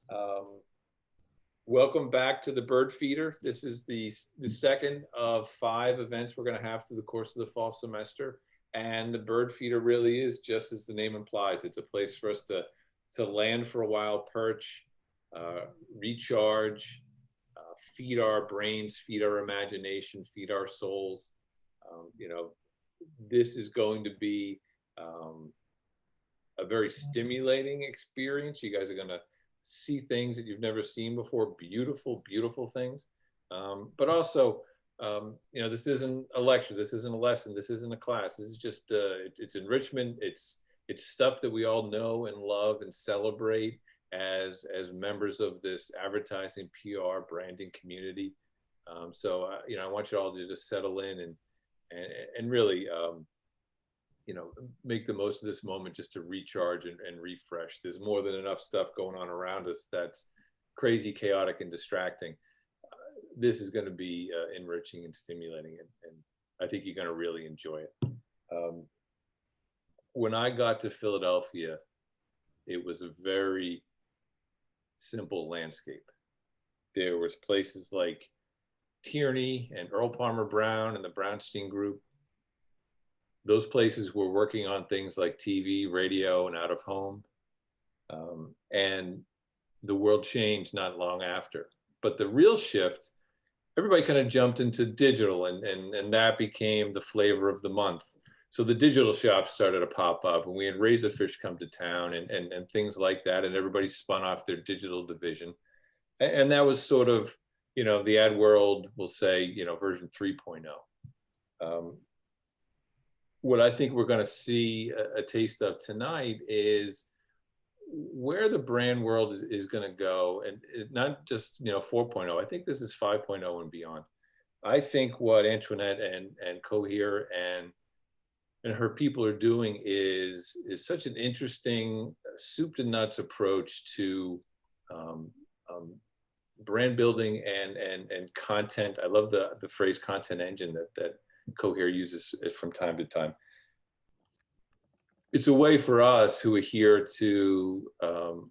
Um, Welcome back to the Bird Feeder. This is the second of 5 events we're going to have through the course of the fall semester. And the Bird Feeder really is just as the name implies. It's a place for us to land for a while, perch, recharge, feed our brains, feed our imagination, feed our souls. You know, this is going to be a very stimulating experience. You guys are going to see things that you've never seen before, beautiful, beautiful things. But also, this isn't a lecture, this isn't a lesson, this isn't a class. This is just it's enrichment. It's stuff that we all know and love and celebrate as members of this advertising, PR, branding community. I want you all to just settle in and really make the most of this moment just to recharge and refresh. There's more than enough stuff going on around us that's crazy, chaotic, and distracting. This is going to be enriching and stimulating, and I think you're going to really enjoy it. When I got to Philadelphia, it was a very simple landscape. There was places like Tierney and Earl Palmer Brown and the Brownstein Group. Those places were working on things like TV, radio, and out of home. And the world changed not long after. But the real shift, everybody kind of jumped into digital, and that became the flavor of the month. So the digital shops started to pop up, and we had Razorfish come to town and things like that, and everybody spun off their digital division. And that was sort of, the ad world will say, version 3.0. What I think we're going to see a taste of tonight is where the brand world is going to go, and not just 4.0. I think this is 5.0 and beyond. I think what Antoinette and Cohere and her people are doing is such an interesting soup to nuts approach to brand building and content. I love the phrase content engine that Cohere uses from time to time. It's a way for us who are here to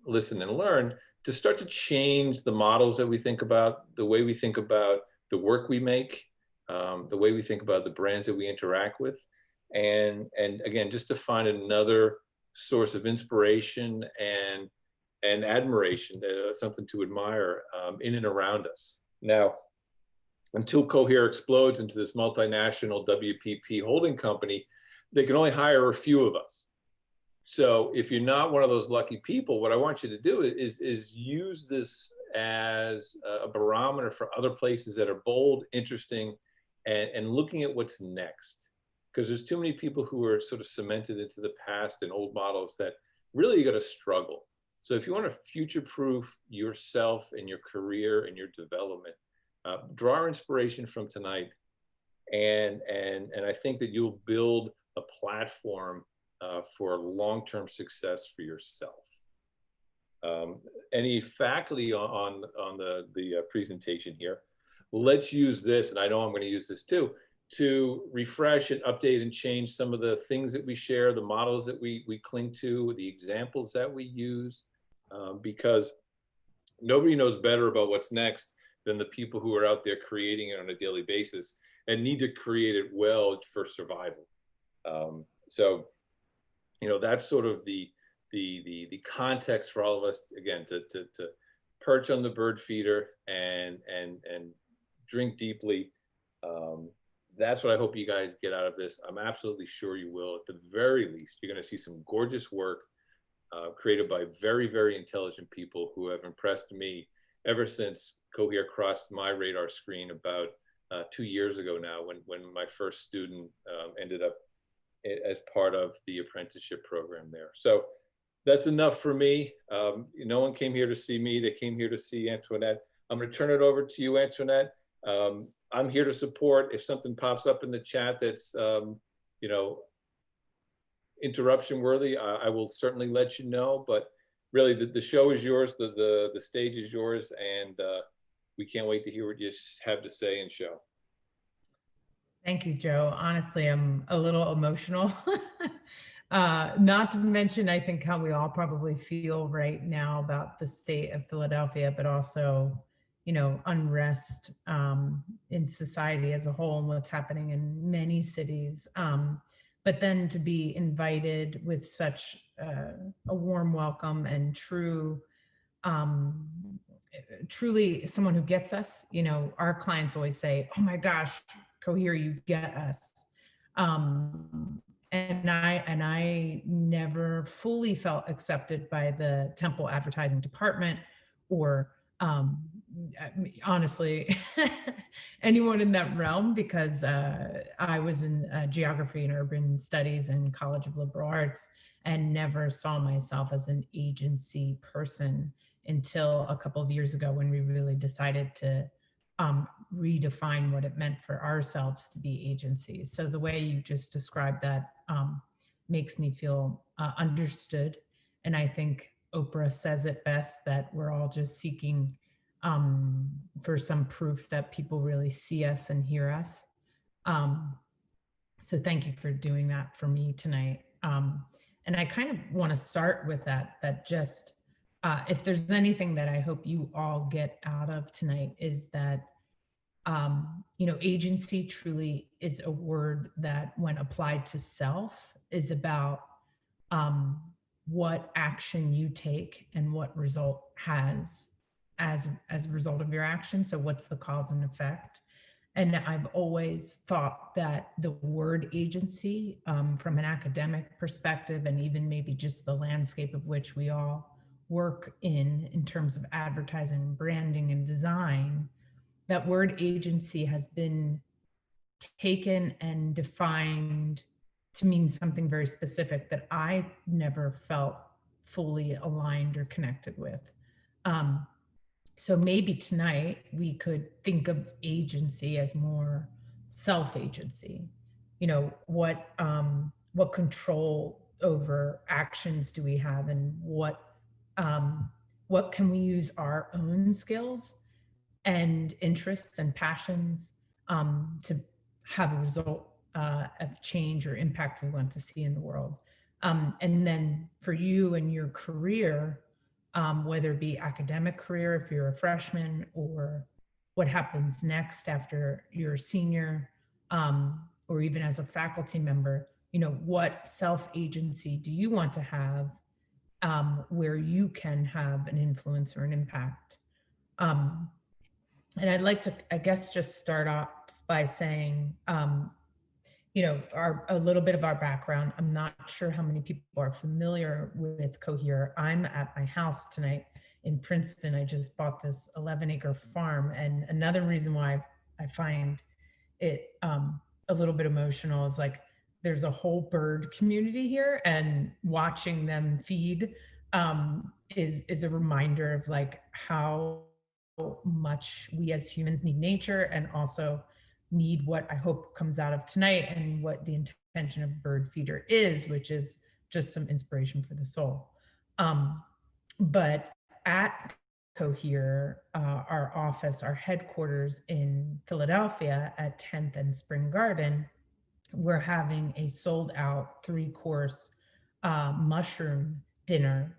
listen and learn to start to change the models that we think about, the way we think about the work we make, the way we think about the brands that we interact with, and again, just to find another source of inspiration and admiration, something to admire in and around us. Now, until Cohere explodes into this multinational WPP holding company, they can only hire a few of us. So if you're not one of those lucky people, what I want you to do is use this as a barometer for other places that are bold, interesting, and looking at what's next. Because there's too many people who are sort of cemented into the past and old models that really you got to struggle. So if you want to future-proof yourself and your career and your development, draw inspiration from tonight, and I think that you'll build a platform for long-term success for yourself. Any faculty on the presentation here, let's use this, and I know I'm going to use this too, to refresh and update and change some of the things that we share, the models that we cling to, the examples that we use, because nobody knows better about what's next than the people who are out there creating it on a daily basis and need to create it well for survival. That's sort of the context for all of us, again, to perch on the bird feeder and drink deeply. That's what I hope you guys get out of this. I'm absolutely sure you will. At the very least, you're going to see some gorgeous work created by very, very intelligent people who have impressed me ever since Cohere crossed my radar screen about 2 years ago now, when my first student ended up as part of the apprenticeship program there. So that's enough for me. No one came here to see me. They came here to see Antoinette. I'm going to turn it over to you, Antoinette. I'm here to support. If something pops up in the chat that's, interruption worthy, I will certainly let you know. But really, the show is yours. The stage is yours. And we can't wait to hear what you have to say and show. Thank you, Joe. Honestly, I'm a little emotional Not to mention, I think how we all probably feel right now about the state of Philadelphia, but also, unrest in society as a whole and what's happening in many cities. But then to be invited with such a warm welcome and um, truly someone who gets us. Our clients always say, "Oh my gosh, Cohere, you get us." And I never fully felt accepted by the Temple advertising department, or honestly, anyone in that realm, because I was in geography and urban studies and College of Liberal Arts, and never saw myself as an agency person until a couple of years ago, when we really decided to redefine what it meant for ourselves to be agencies. So the way you just described that makes me feel understood. And I think Oprah says it best, that we're all just seeking for some proof that people really see us and hear us. Um, so thank you for doing that for me tonight. And I kind of want to start with that just if there's anything that I hope you all get out of tonight, is that agency truly is a word that, when applied to self, is about um, what action you take and what result has as a result of your action. So what's the cause and effect? And I've always thought that the word agency, from an academic perspective, and even maybe just the landscape of which we all work in terms of advertising and branding and design, that word agency has been taken and defined to mean something very specific that I never felt fully aligned or connected with. Um, so maybe tonight we could think of agency as more self-agency. What control over actions do we have, and what can we use our own skills and interests and passions to have a result of change or impact we want to see in the world. And then for you and your career, whether it be academic career, if you're a freshman, or what happens next after you're a senior, or even as a faculty member, what self-agency do you want to have, where you can have an influence or an impact? Um, and I'd like to, I guess, just start off by saying, a little bit of our background. I'm not sure how many people are familiar with Cohere. I'm at my house tonight in Princeton. I just bought this 11-acre farm. And another reason why I find it a little bit emotional is, like, there's a whole bird community here, and watching them feed is a reminder of, like, how much we as humans need nature, and also need what I hope comes out of tonight, and what the intention of Bird Feeder is, which is just some inspiration for the soul. But at Cohere, our office, our headquarters in Philadelphia at 10th and Spring Garden, we're having a sold out 3-course mushroom dinner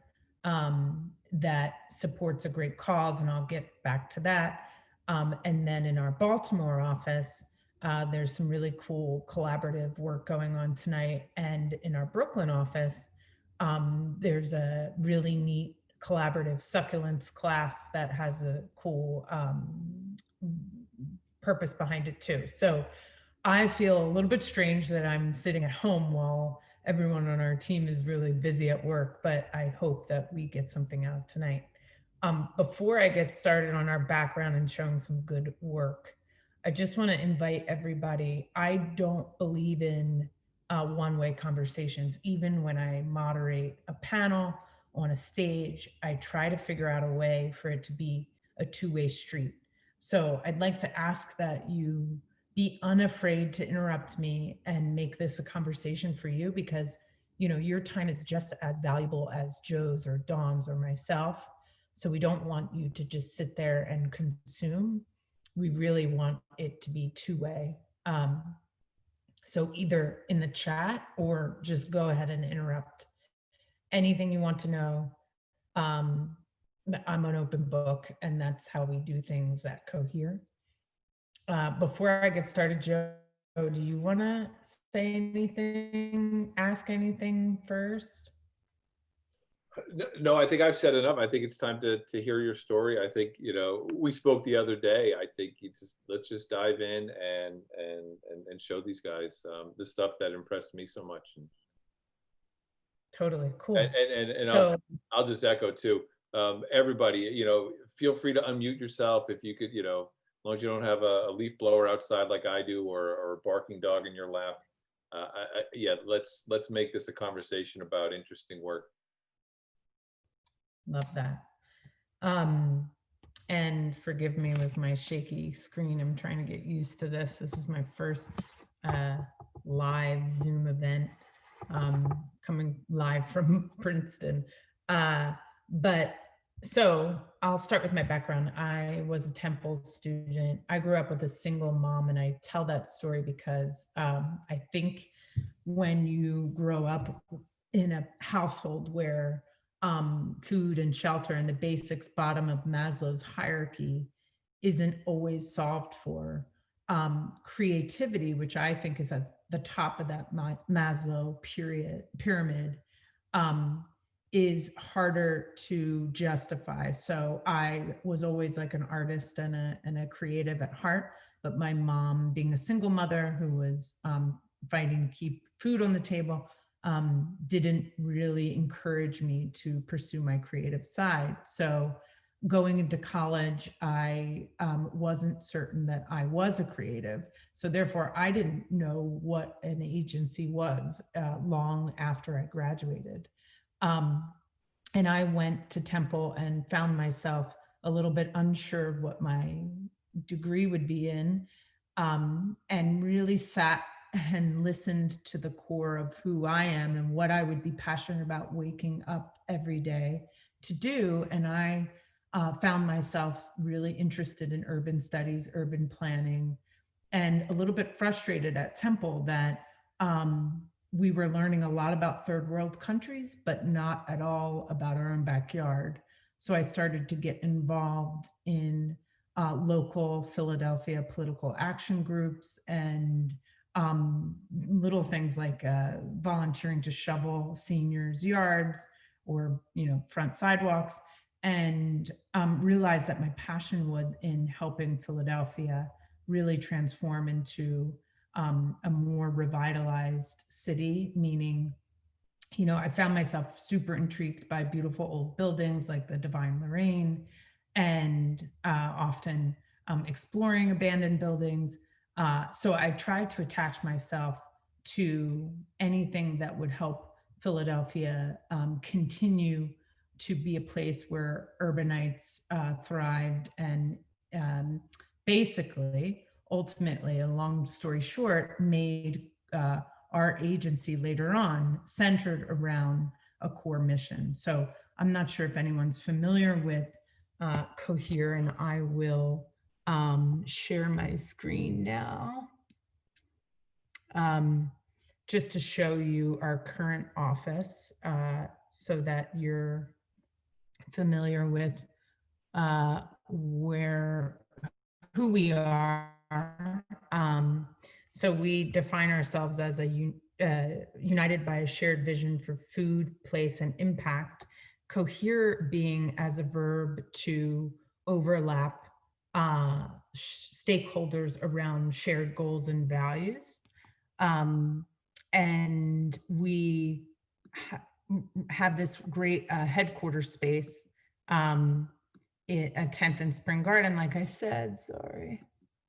that supports a great cause, and I'll get back to that. And then in our Baltimore office, there's some really cool collaborative work going on tonight. And in our Brooklyn office, there's a really neat collaborative succulents class that has a cool purpose behind it too. So I feel a little bit strange that I'm sitting at home while everyone on our team is really busy at work, but I hope that we get something out tonight. Before I get started on our background and showing some good work, I just want to invite everybody. I don't believe in one-way conversations. Even when I moderate a panel on a stage, I try to figure out a way for it to be a two-way street. So I'd like to ask that you be unafraid to interrupt me and make this a conversation for you, because your time is just as valuable as Joe's or Dawn's or myself. So we don't want you to just sit there and consume. We really want it to be two-way. So either in the chat or just go ahead and interrupt. Anything you want to know, um, I'm an open book, and that's how we do things at Cohere. Before I get started, Joe, do you want to say anything, ask anything first? No, I think I've said enough. I think it's time to hear your story. I think, you know, we spoke the other day. I think let's just dive in and show these guys the stuff that impressed me so much. Totally cool. And So I'll just echo too. Everybody, you know, feel free to unmute yourself if you could, you know, as long as you don't have a leaf blower outside like I do, or a barking dog in your lap. Yeah, let's make this a conversation about interesting work. love that. And forgive me with my shaky screen. I'm trying to get used to this. This is my first live Zoom event, coming live from Princeton. But so I'll start with my background. I was a Temple student. I grew up with a single mom, and I tell that story because I think when you grow up in a household where food and shelter and the basics bottom of Maslow's hierarchy isn't always solved for, creativity, which I think is at the top of that Maslow pyramid, is harder to justify. So I was always like an artist and a creative at heart, but my mom, being a single mother who was fighting to keep food on the table, didn't really encourage me to pursue my creative side. So going into college, I wasn't certain that I was a creative. So therefore, I didn't know what an agency was long after I graduated. And I went to Temple and found myself a little bit unsure of what my degree would be in, and really sat and listened to the core of who I am and what I would be passionate about waking up every day to do. And I found myself really interested in urban studies, urban planning, and a little bit frustrated at Temple that we were learning a lot about third world countries, but not at all about our own backyard. So I started to get involved in local Philadelphia political action groups and little things like volunteering to shovel seniors' yards or, you know, front sidewalks, and realized that my passion was in helping Philadelphia really transform into a more revitalized city, meaning, you know, I found myself super intrigued by beautiful old buildings like the Divine Lorraine, and often exploring abandoned buildings. So I tried to attach myself to anything that would help Philadelphia continue to be a place where urbanites thrived, and basically, ultimately, a long story short, made our agency later on centered around a core mission. So I'm not sure if anyone's familiar with Cohere, and I will share my screen now just to show you our current office so that you're familiar with who we are. So we define ourselves as united by a shared vision for food, place, and impact. Cohere being as a verb to overlap stakeholders around shared goals and values. And we have this great headquarters space at 10th and Spring Garden, like I said, sorry.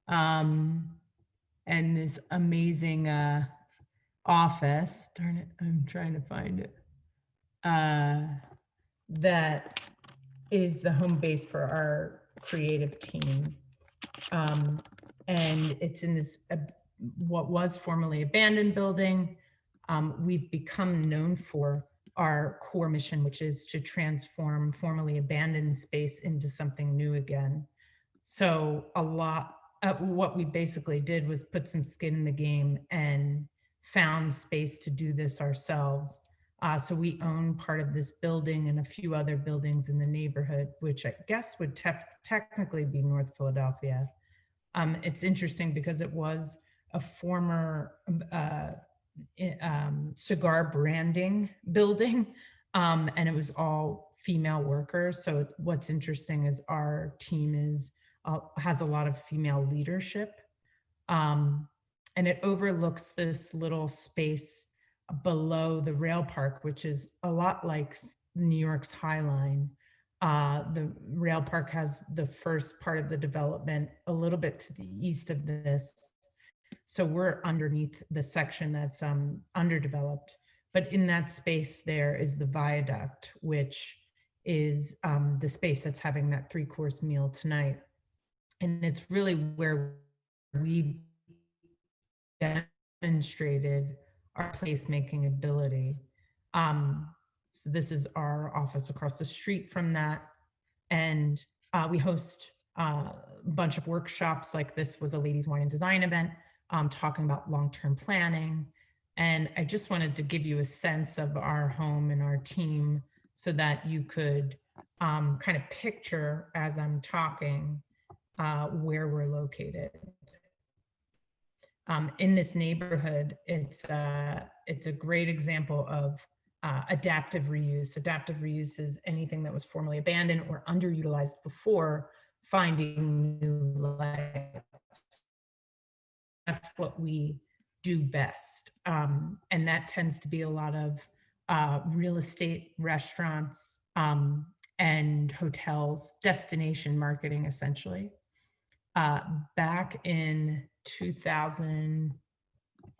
And this amazing office, darn it, I'm trying to find it, that is the home base for our creative team. And it's in this, what was formerly abandoned building. We've become known for our core mission, which is to transform formerly abandoned space into something new again. So a lot what we basically did was put some skin in the game and found space to do this ourselves. So we own part of this building and a few other buildings in the neighborhood, which I guess would technically be North Philadelphia. It's interesting because it was a former cigar branding building, and it was all female workers. So what's interesting is our team has a lot of female leadership, and it overlooks this little space below the rail park, which is a lot like New York's High Line. The rail park has the first part of the development a little bit to the east of this. So we're underneath the section that's underdeveloped. But in that space there is the viaduct, which is the space that's having that 3-course meal tonight. And it's really where we demonstrated our placemaking ability. So this is our office across the street from that. And we host a bunch of workshops. Like this was a ladies wine and design event talking about long-term planning. And I just wanted to give you a sense of our home and our team so that you could kind of picture as I'm talking where we're located. In this neighborhood, it's a great example of adaptive reuse. Adaptive reuse is anything that was formerly abandoned or underutilized before finding new life. That's what we do best. And that tends to be a lot of real estate, restaurants, and hotels, destination marketing, essentially. Back in 2000,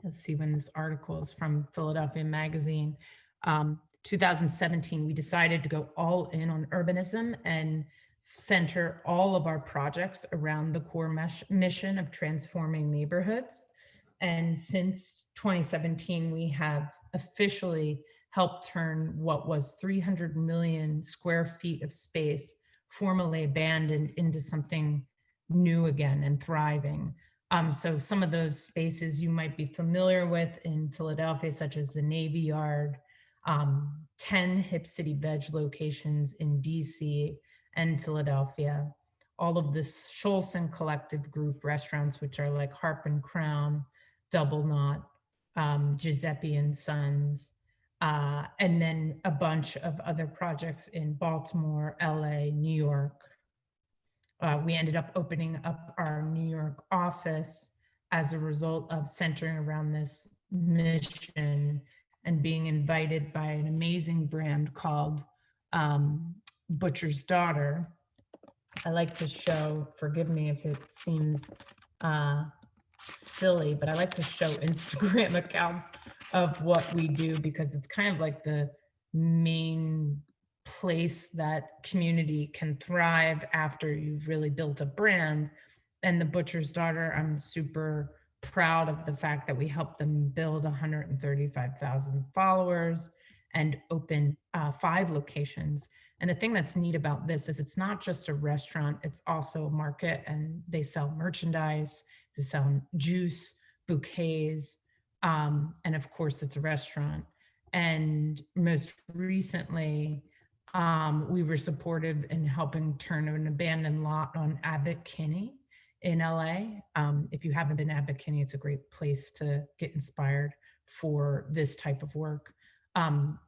let's see when this article is from Philadelphia Magazine, 2017, we decided to go all in on urbanism and center all of our projects around the core mission of transforming neighborhoods. And since 2017, we have officially helped turn what was 300 million square feet of space formerly abandoned into something new again and thriving. So some of those spaces you might be familiar with in Philadelphia, such as the Navy Yard, 10 Hip City Veg locations in DC and Philadelphia, all of this Scholson Collective Group restaurants, which are like Harp and Crown, Double Knot, Giuseppe and Sons, and then a bunch of other projects in Baltimore, LA, New York. We ended up opening up our New York office as a result of centering around this mission and being invited by an amazing brand called Butcher's Daughter. I like to show, forgive me if it seems silly, but I like to show Instagram accounts of what we do because it's kind of like the main place that community can thrive after you've really built a brand. And the Butcher's Daughter, I'm super proud of the fact that we helped them build 135,000 followers and open 5 locations. And the thing that's neat about this is it's not just a restaurant, it's also a market, and they sell merchandise, they sell juice, bouquets, and of course it's a restaurant. And most recently, we were supportive in helping turn an abandoned lot on Abbot Kinney in LA. If you haven't been to Abbot Kinney, it's a great place to get inspired for this type of work,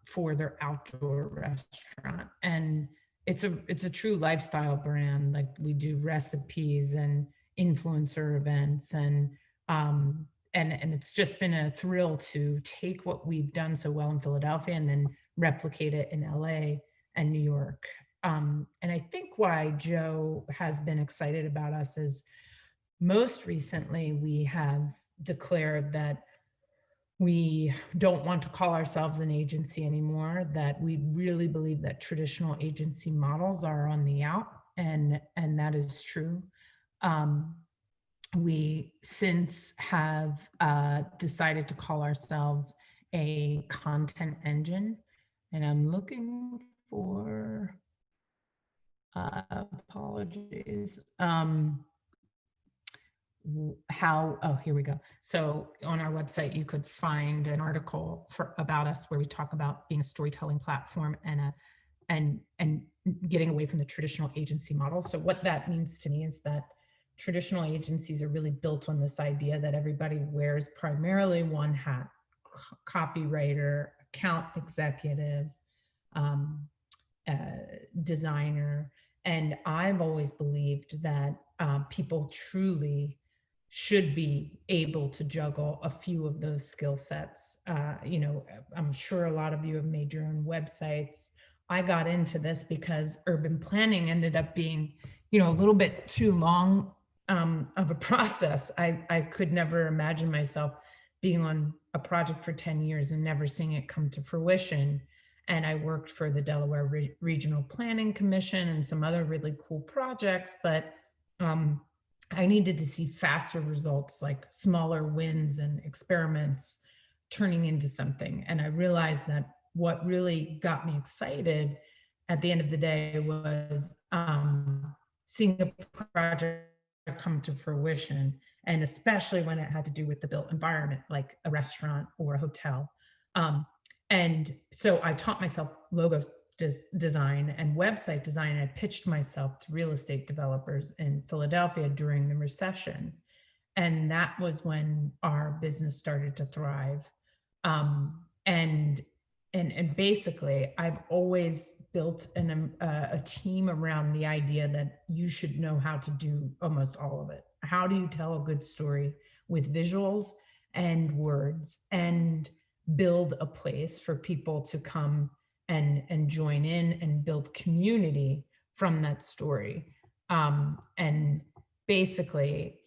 for their outdoor restaurant. And it's a true lifestyle brand. Like we do recipes and influencer events, and it's just been a thrill to take what we've done so well in Philadelphia and then replicate it in LA and New York. And I think why Joe has been excited about us is most recently we have declared that we don't want to call ourselves an agency anymore, that we really believe that traditional agency models are on the out, and that is true. We since have decided to call ourselves a content engine, and I'm looking for apologies. oh, here we go. So on our website, you could find an article about us where we talk about being a storytelling platform and getting away from the traditional agency model. So what that means to me is that traditional agencies are really built on this idea that everybody wears primarily one hat: copywriter, account executive, um, designer. And I've always believed that people truly should be able to juggle a few of those skill sets. I'm sure a lot of you have made your own websites. I got into this because urban planning ended up being, a little bit too long of a process. I could never imagine myself being on a project for 10 years and never seeing it come to fruition. And I worked for the Delaware Regional Planning Commission and some other really cool projects, but I needed to see faster results, like smaller wins and experiments turning into something. And I realized that what really got me excited at the end of the day was seeing a project come to fruition, and especially when it had to do with the built environment, like a restaurant or a hotel. And so I taught myself logos design and website design. And I pitched myself to real estate developers in Philadelphia during the recession. And that was when our business started to thrive. And basically, I've always built a team around the idea that you should know how to do almost all of it. How do you tell a good story with visuals and words, and build a place for people to come and join in and build community from that story? And basically,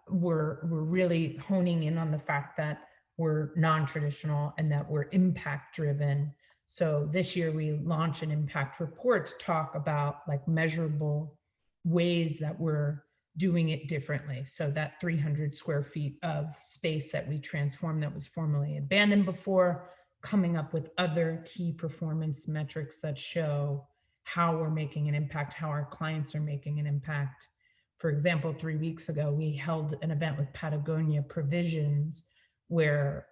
we're really honing in on the fact that we're non-traditional and that we're impact driven. So this year we launched an impact report to talk about like measurable ways that we're doing it differently. So that 300 square feet of space that we transformed that was formerly abandoned before, coming up with other key performance metrics that show how we're making an impact, how our clients are making an impact. For example, 3 weeks ago, we held an event with Patagonia Provisions where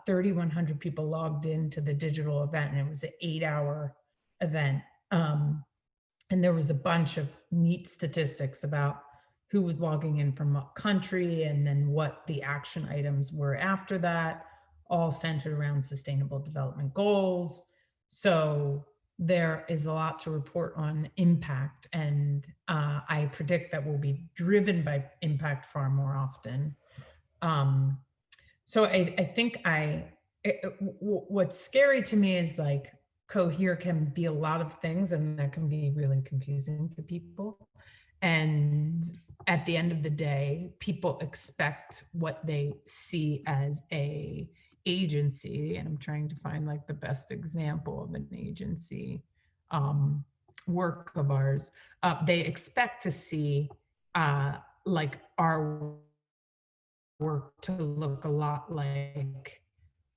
3,100 people logged into the digital event, and it was an 8-hour event. And there was a bunch of neat statistics about who was logging in from what country, and then what the action items were after that, all centered around sustainable development goals. So there is a lot to report on impact, and I predict that we'll be driven by impact far more often. So I think what's scary to me is like Cohere can be a lot of things, and that can be really confusing to people. And at the end of the day, people expect what they see as a agency. And I'm trying to find like the best example of an agency work of ours. They expect to see like our work to look a lot like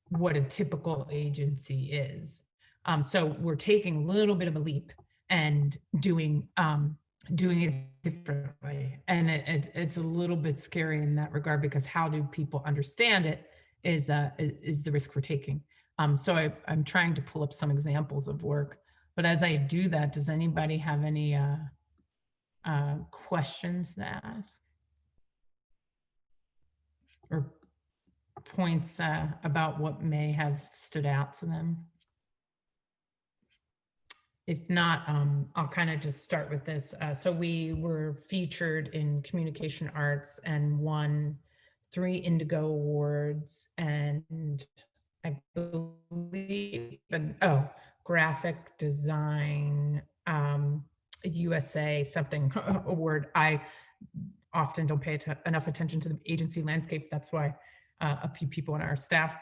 what a typical agency is. So we're taking a little bit of a leap and doing it differently. And it's a little bit scary in that regard, because how do people understand it is the risk we're taking. So I'm trying to pull up some examples of work. But as I do that, does anybody have any questions to ask? Or points about what may have stood out to them? If not, I'll kind of just start with this. So we were featured in Communication Arts and won 3 Indigo Awards, and I believe, graphic design, USA something award. I often don't pay enough attention to the agency landscape. That's why a few people on our staff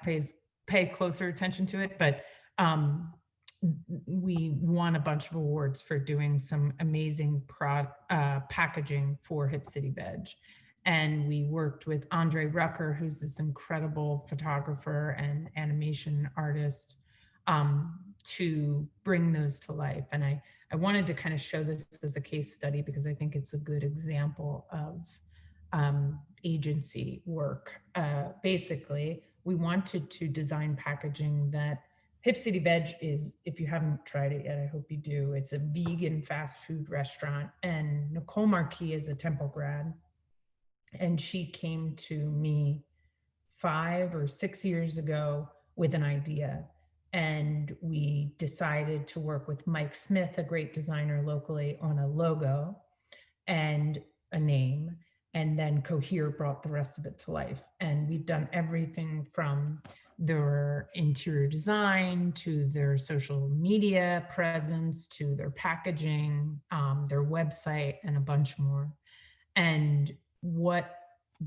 pay closer attention to it. But we won a bunch of awards for doing some amazing packaging for Hip City Veg. And we worked with Andre Rucker, who's this incredible photographer and animation artist, to bring those to life. And I wanted to kind of show this as a case study, because I think it's a good example of agency work. Basically, we wanted to design packaging that Hip City Veg is, if you haven't tried it yet, I hope you do. It's a vegan fast food restaurant. And Nicole Marquis is a Temple grad. And she came to me 5 or 6 years ago with an idea. And we decided to work with Mike Smith, a great designer locally, on a logo and a name. And then Cohere brought the rest of it to life. And we've done everything from their interior design to their social media presence to their packaging, their website, and a bunch more. And what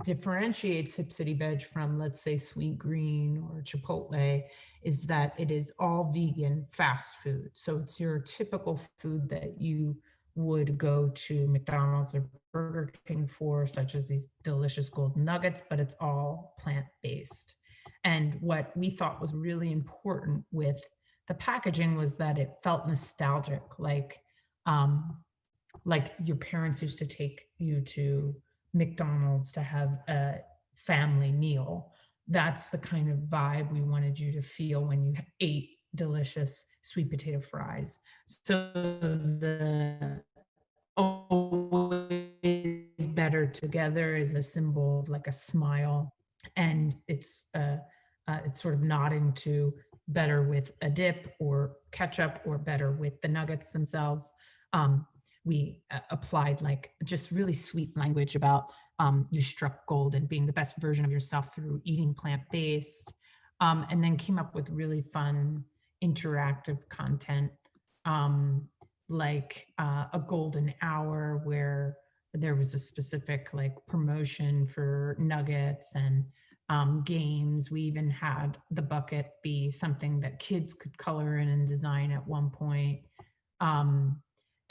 differentiates Hip City Veg from, let's say, Sweet Green or Chipotle is that it is all vegan fast food. So it's your typical food that you would go to McDonald's or Burger King for, such as these delicious golden nuggets, but it's all plant-based. And what we thought was really important with the packaging was that it felt nostalgic, like your parents used to take you to McDonald's to have a family meal. That's the kind of vibe we wanted you to feel when you ate delicious sweet potato fries. So the always better together is a symbol of like a smile, and it's sort of nodding to better with a dip or ketchup or better with the nuggets themselves. We applied like just really sweet language about you struck gold and being the best version of yourself through eating plant-based, and then came up with really fun interactive content, like a golden hour where there was a specific like promotion for nuggets and games. We even had the bucket be something that kids could color in and design at one point.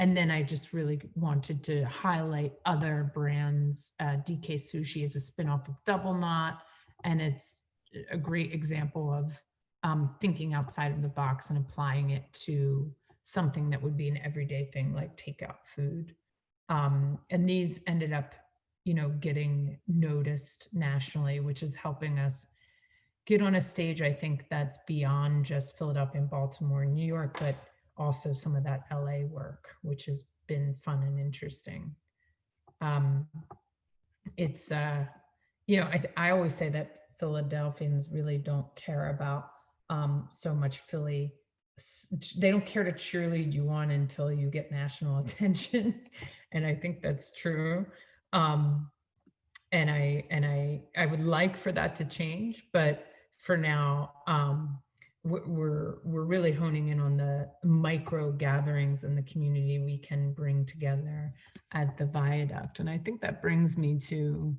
And then I just really wanted to highlight other brands. DK Sushi is a spinoff of Double Knot, and it's a great example of thinking outside of the box and applying it to something that would be an everyday thing like takeout food. And these ended up, getting noticed nationally, which is helping us get on a stage, I think, that's beyond just Philadelphia and Baltimore and New York, but also some of that LA work, which has been fun and interesting. It's, I always say that Philadelphians really don't care about so much Philly. They don't care to cheerlead you on until you get national attention. And I think that's true. And I would like for that to change, but for now, we're really honing in on the micro gatherings in the community we can bring together at the Viaduct. And I think that brings me to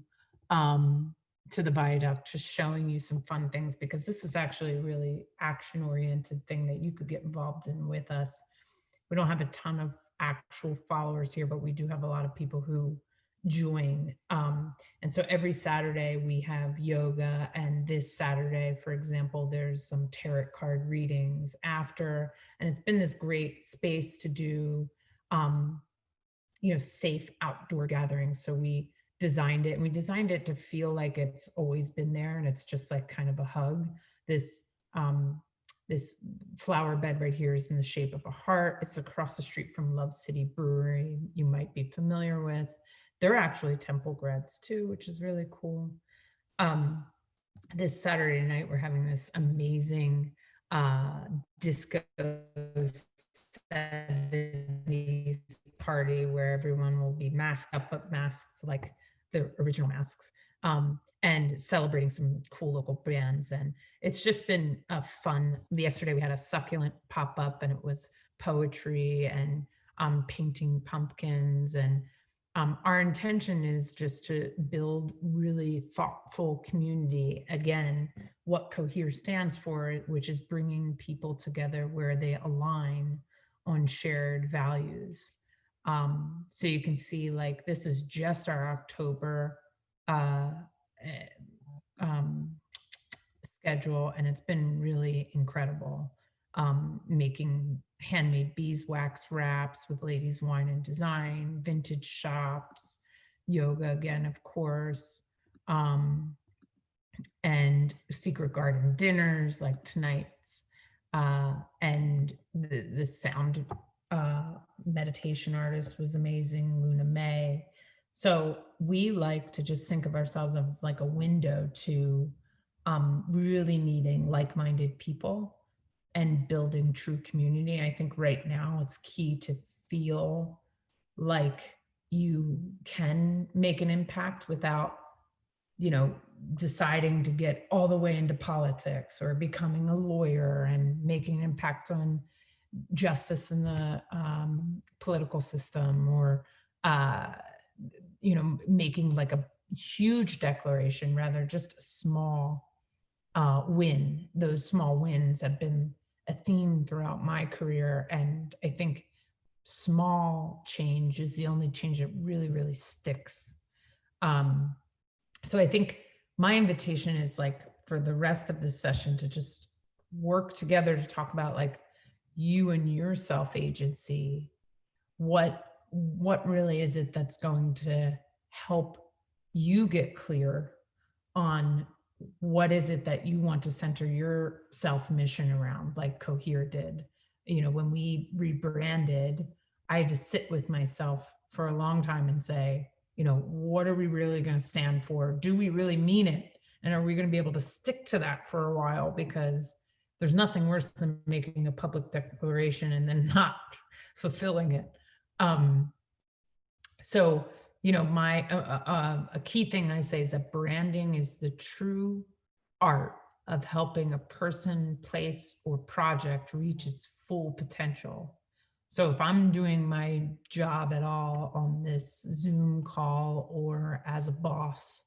the Viaduct, just showing you some fun things, because this is actually a really action-oriented thing that you could get involved in with us. We don't have a ton of actual followers here, but we do have a lot of people who join. And so every Saturday we have yoga, and this Saturday, for example, there's some tarot card readings after, and it's been this great space to do safe outdoor gatherings. So we designed it, and we designed it to feel like it's always been there, and it's just like kind of a hug. This flower bed right here is in the shape of a heart. It's across the street from Love City Brewery, you might be familiar with. They're actually Temple grads too, which is really cool. This Saturday night, we're having this amazing disco 70s party where everyone will be masked up, but masks like the original masks, and celebrating some cool local bands. And it's just been fun. Yesterday we had a succulent pop-up, and it was poetry and painting pumpkins. And our intention is just to build really thoughtful community. Again, what Cohere stands for, which is bringing people together where they align on shared values. So you can see, like, this is just our October schedule, and it's been really incredible. Making handmade beeswax wraps with ladies wine and design, vintage shops, yoga again, of course, and secret garden dinners like tonight's, and the sound meditation artist was amazing, Luna May. So we like to just think of ourselves as like a window to really meeting like-minded people and building true community. I think right now it's key to feel like you can make an impact without, you know, deciding to get all the way into politics or becoming a lawyer and making an impact on justice in the political system, or you know, making like a huge declaration, rather just a small win. Those small wins have been a theme throughout my career, and I think small change is the only change that really, really sticks. So I think my invitation is like for the rest of this session to just work together to talk about like you and your self-agency. What really is it that's going to help you get clear on what is it that you want to center your self mission around, like Cohere did. You know, when we rebranded, I had to sit with myself for a long time and say, you know, what are we really going to stand for? Do we really mean it? And are we going to be able to stick to that for a while? Because there's nothing worse than making a public declaration and then not fulfilling it. So, you know, my a key thing I say is that branding is the true art of helping a person, place, or project reach its full potential. So if I'm doing my job at all on this Zoom call or as a boss,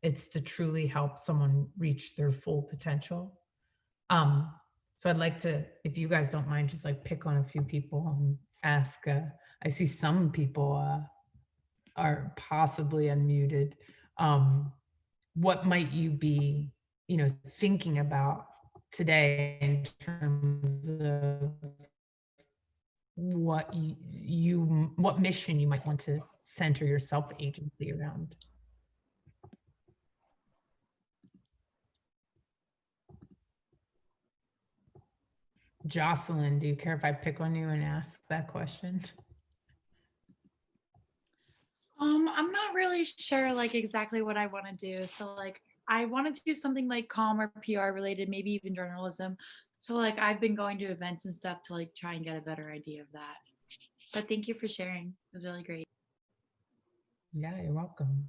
it's to truly help someone reach their full potential. So I'd like to, if you guys don't mind, just like pick on a few people and ask. I see some people are possibly unmuted. What might you be, you know, thinking about today in terms of what what mission you might want to center your self-agency around? Jocelyn, do you care if I pick on you and ask that question? I'm not really sure like exactly what I want to do. So like I want to do something like comm or PR related, maybe even journalism. So like I've been going to events and stuff to like try and get a better idea of that. But thank you for sharing. It was really great. Yeah, you're welcome.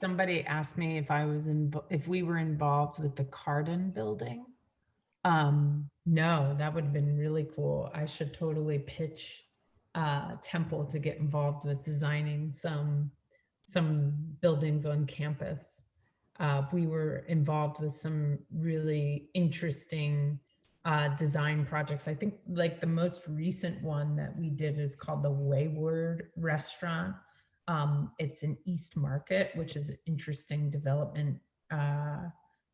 Somebody asked me if we were involved with the Godin building. No, that would have been really cool. I should totally pitch Temple to get involved with designing some buildings on campus. We were involved with some really interesting design projects. I think like the most recent one that we did is called the Wayward Restaurant. It's in East Market, which is an interesting development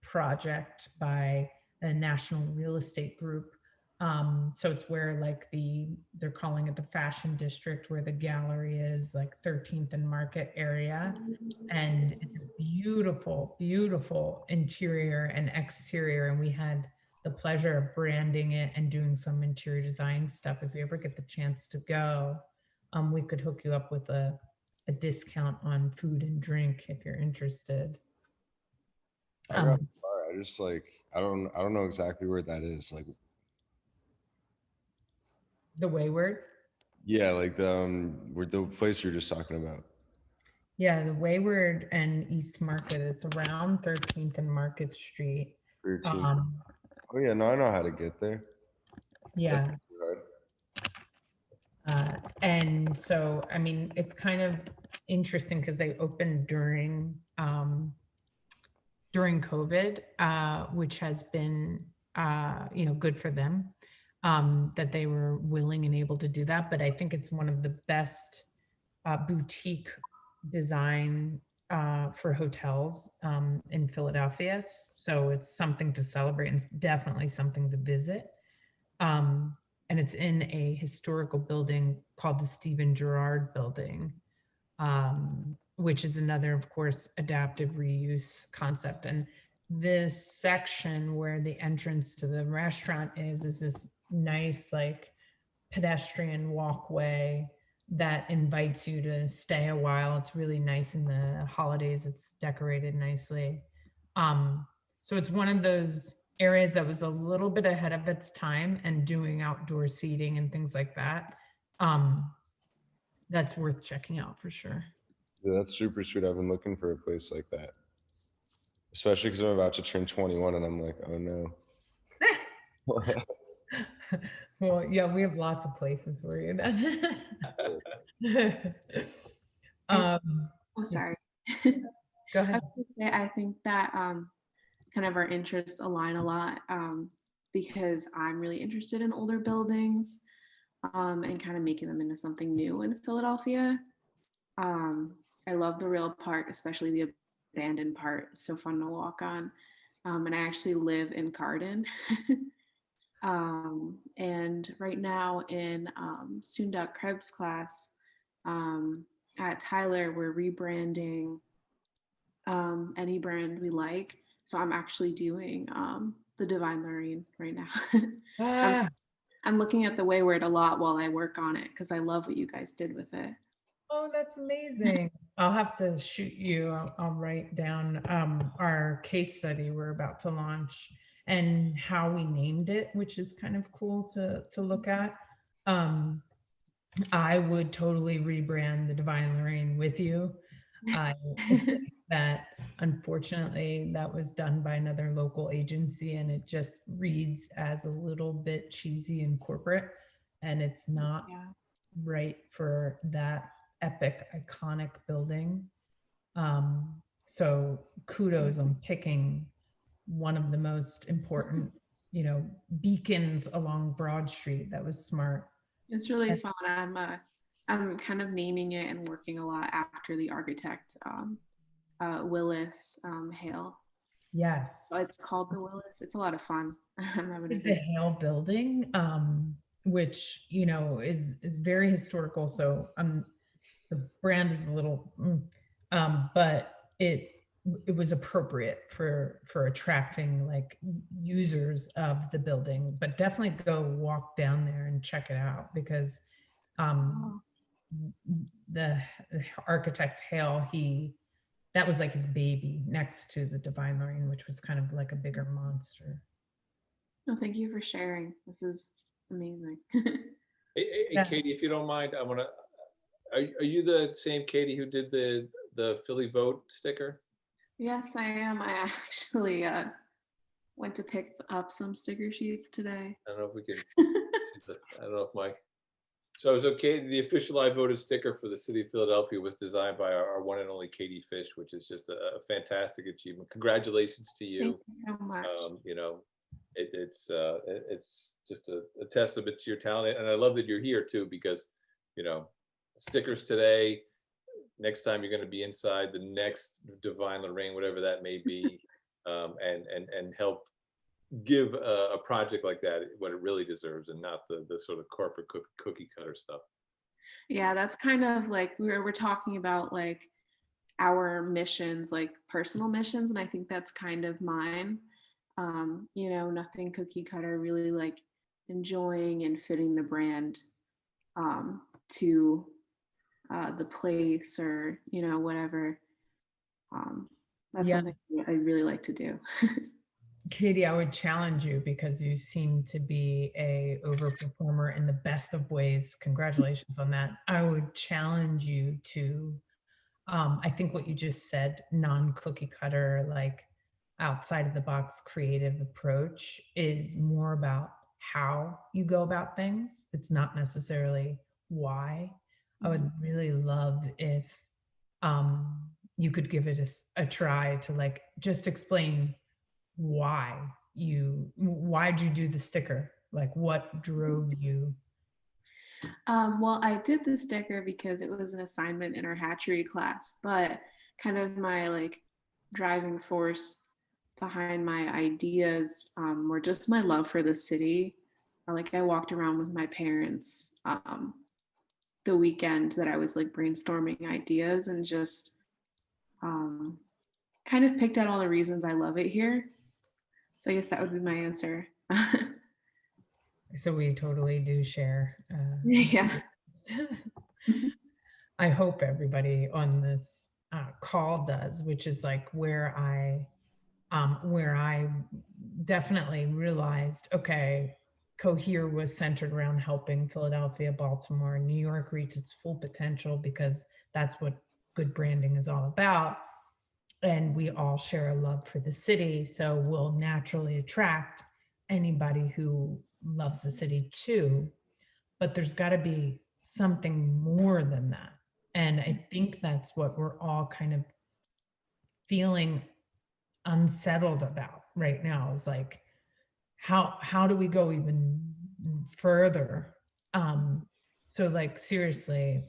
project by a national real estate group. So it's where like they're calling it the fashion district, where the gallery is, like 13th and Market area. And it's beautiful, beautiful interior and exterior. And we had the pleasure of branding it and doing some interior design stuff. If you ever get the chance to go, we could hook you up with a discount on food and drink if you're interested. I just like I don't know exactly where that is. Like the Wayward? Yeah, like the where the place you're just talking about. Yeah, the Wayward and East Market. It's around 13th and Market Street. 13th. Oh yeah, no, I know how to get there. Yeah. And so, I mean, it's kind of interesting because they opened during COVID, which has been, you know, good for them, that they were willing and able to do that. But I think it's one of the best boutique design for hotels in Philadelphia. So it's something to celebrate and it's definitely something to visit. and it's in a historical building called the Stephen Girard Building, which is another, of course, adaptive reuse concept. And this section where the entrance to the restaurant is this nice, like, pedestrian walkway that invites you to stay a while. It's really nice in the holidays. It's decorated nicely. So it's one of those areas that was a little bit ahead of its time and doing outdoor seating and things like that. That's worth checking out for sure. Yeah, that's super sweet. I've been looking for a place like that, especially because I'm about to turn 21 and I'm like, oh no. Well, yeah, we have lots of places for you then. Oh, sorry. Go ahead. I think that kind of our interests align a lot because I'm really interested in older buildings and kind of making them into something new in Philadelphia. I love the real part, especially the abandoned part. It's so fun to walk on. And I actually live in Godin. And right now in Sunduk Krebs class at Tyler, we're rebranding any brand we like. So I'm actually doing the Divine Lorraine right now. I'm looking at the Wayward a lot while I work on it because I love what you guys did with it. Oh, that's amazing. I'll have to shoot you. I'll write down our case study we're about to launch and how we named it, which is kind of cool to look at. I would totally rebrand the Divine Lorraine with you. I think that unfortunately that was done by another local agency and it just reads as a little bit cheesy and corporate, and it's not right for that epic, iconic building. So kudos on picking one of the most important, beacons along Broad Street. That was smart. It's really fun. I'm kind of naming it and working a lot after the architect, Willis Hale. Yes. So it's called the Willis. It's a lot of fun. I'm having the Hale building, which, is very historical. So the brand is a little, but it was appropriate for attracting like users of the building. But definitely go walk down there and check it out because the architect Hale, that was like his baby next to the Divine Lorraine, which was kind of like a bigger monster. No, thank you for sharing. This is amazing. Hey, Katie, if you don't mind, I want to. Are you the same Katie who did the Philly Vote sticker? Yes, I am. I actually went to pick up some sticker sheets today. I don't know if we can. I don't know if Mike. So it's okay. The official I voted sticker for the city of Philadelphia was designed by our one and only Katie Fish, which is just a fantastic achievement. Congratulations to you. Thank you so much. It's just a testament to your talent, and I love that you're here too because, stickers today. Next time you're going to be inside the next Divine Lorraine, whatever that may be, and help give a project like that what it really deserves, and not the sort of corporate cookie cutter stuff. Yeah, that's kind of like we're talking about like our missions, like personal missions, and I think that's kind of mine. Nothing cookie cutter, really like enjoying and fitting the brand to the place or whatever. That's something I really like to do. Katie, I would challenge you because you seem to be a overperformer in the best of ways. Congratulations on that. I would challenge you to, I think what you just said, non-cookie cutter, like outside of the box creative approach is more about how you go about things. It's not necessarily why. I would really love if you could give it a try to like just explain why'd you do the sticker? Like what drove you? Well, I did the sticker because it was an assignment in our hatchery class, but kind of my like driving force behind my ideas were just my love for the city. like I walked around with my parents the weekend that I was like brainstorming ideas, and just kind of picked out all the reasons I love it here. So I guess that would be my answer. So we totally do share. Yeah. I hope everybody on this call does, which is like where I definitely realized, okay, Cohere was centered around helping Philadelphia, Baltimore, New York reach its full potential, because that's what good branding is all about. And we all share a love for the city, so we'll naturally attract anybody who loves the city too. But there's got to be something more than that. And I think that's what we're all kind of feeling unsettled about right now, is like, how do we go even further? So like, seriously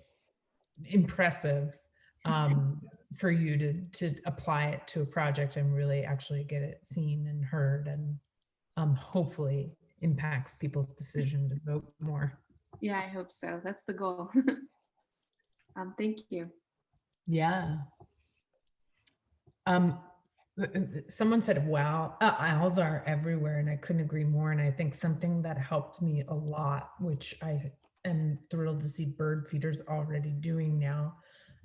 impressive for you to apply it to a project and really actually get it seen and heard, and hopefully impacts people's decision to vote more. Yeah, I hope so. That's the goal. Thank you. Yeah. Someone said, wow, owls are everywhere, and I couldn't agree more. And I think something that helped me a lot, which I am thrilled to see bird feeders already doing now,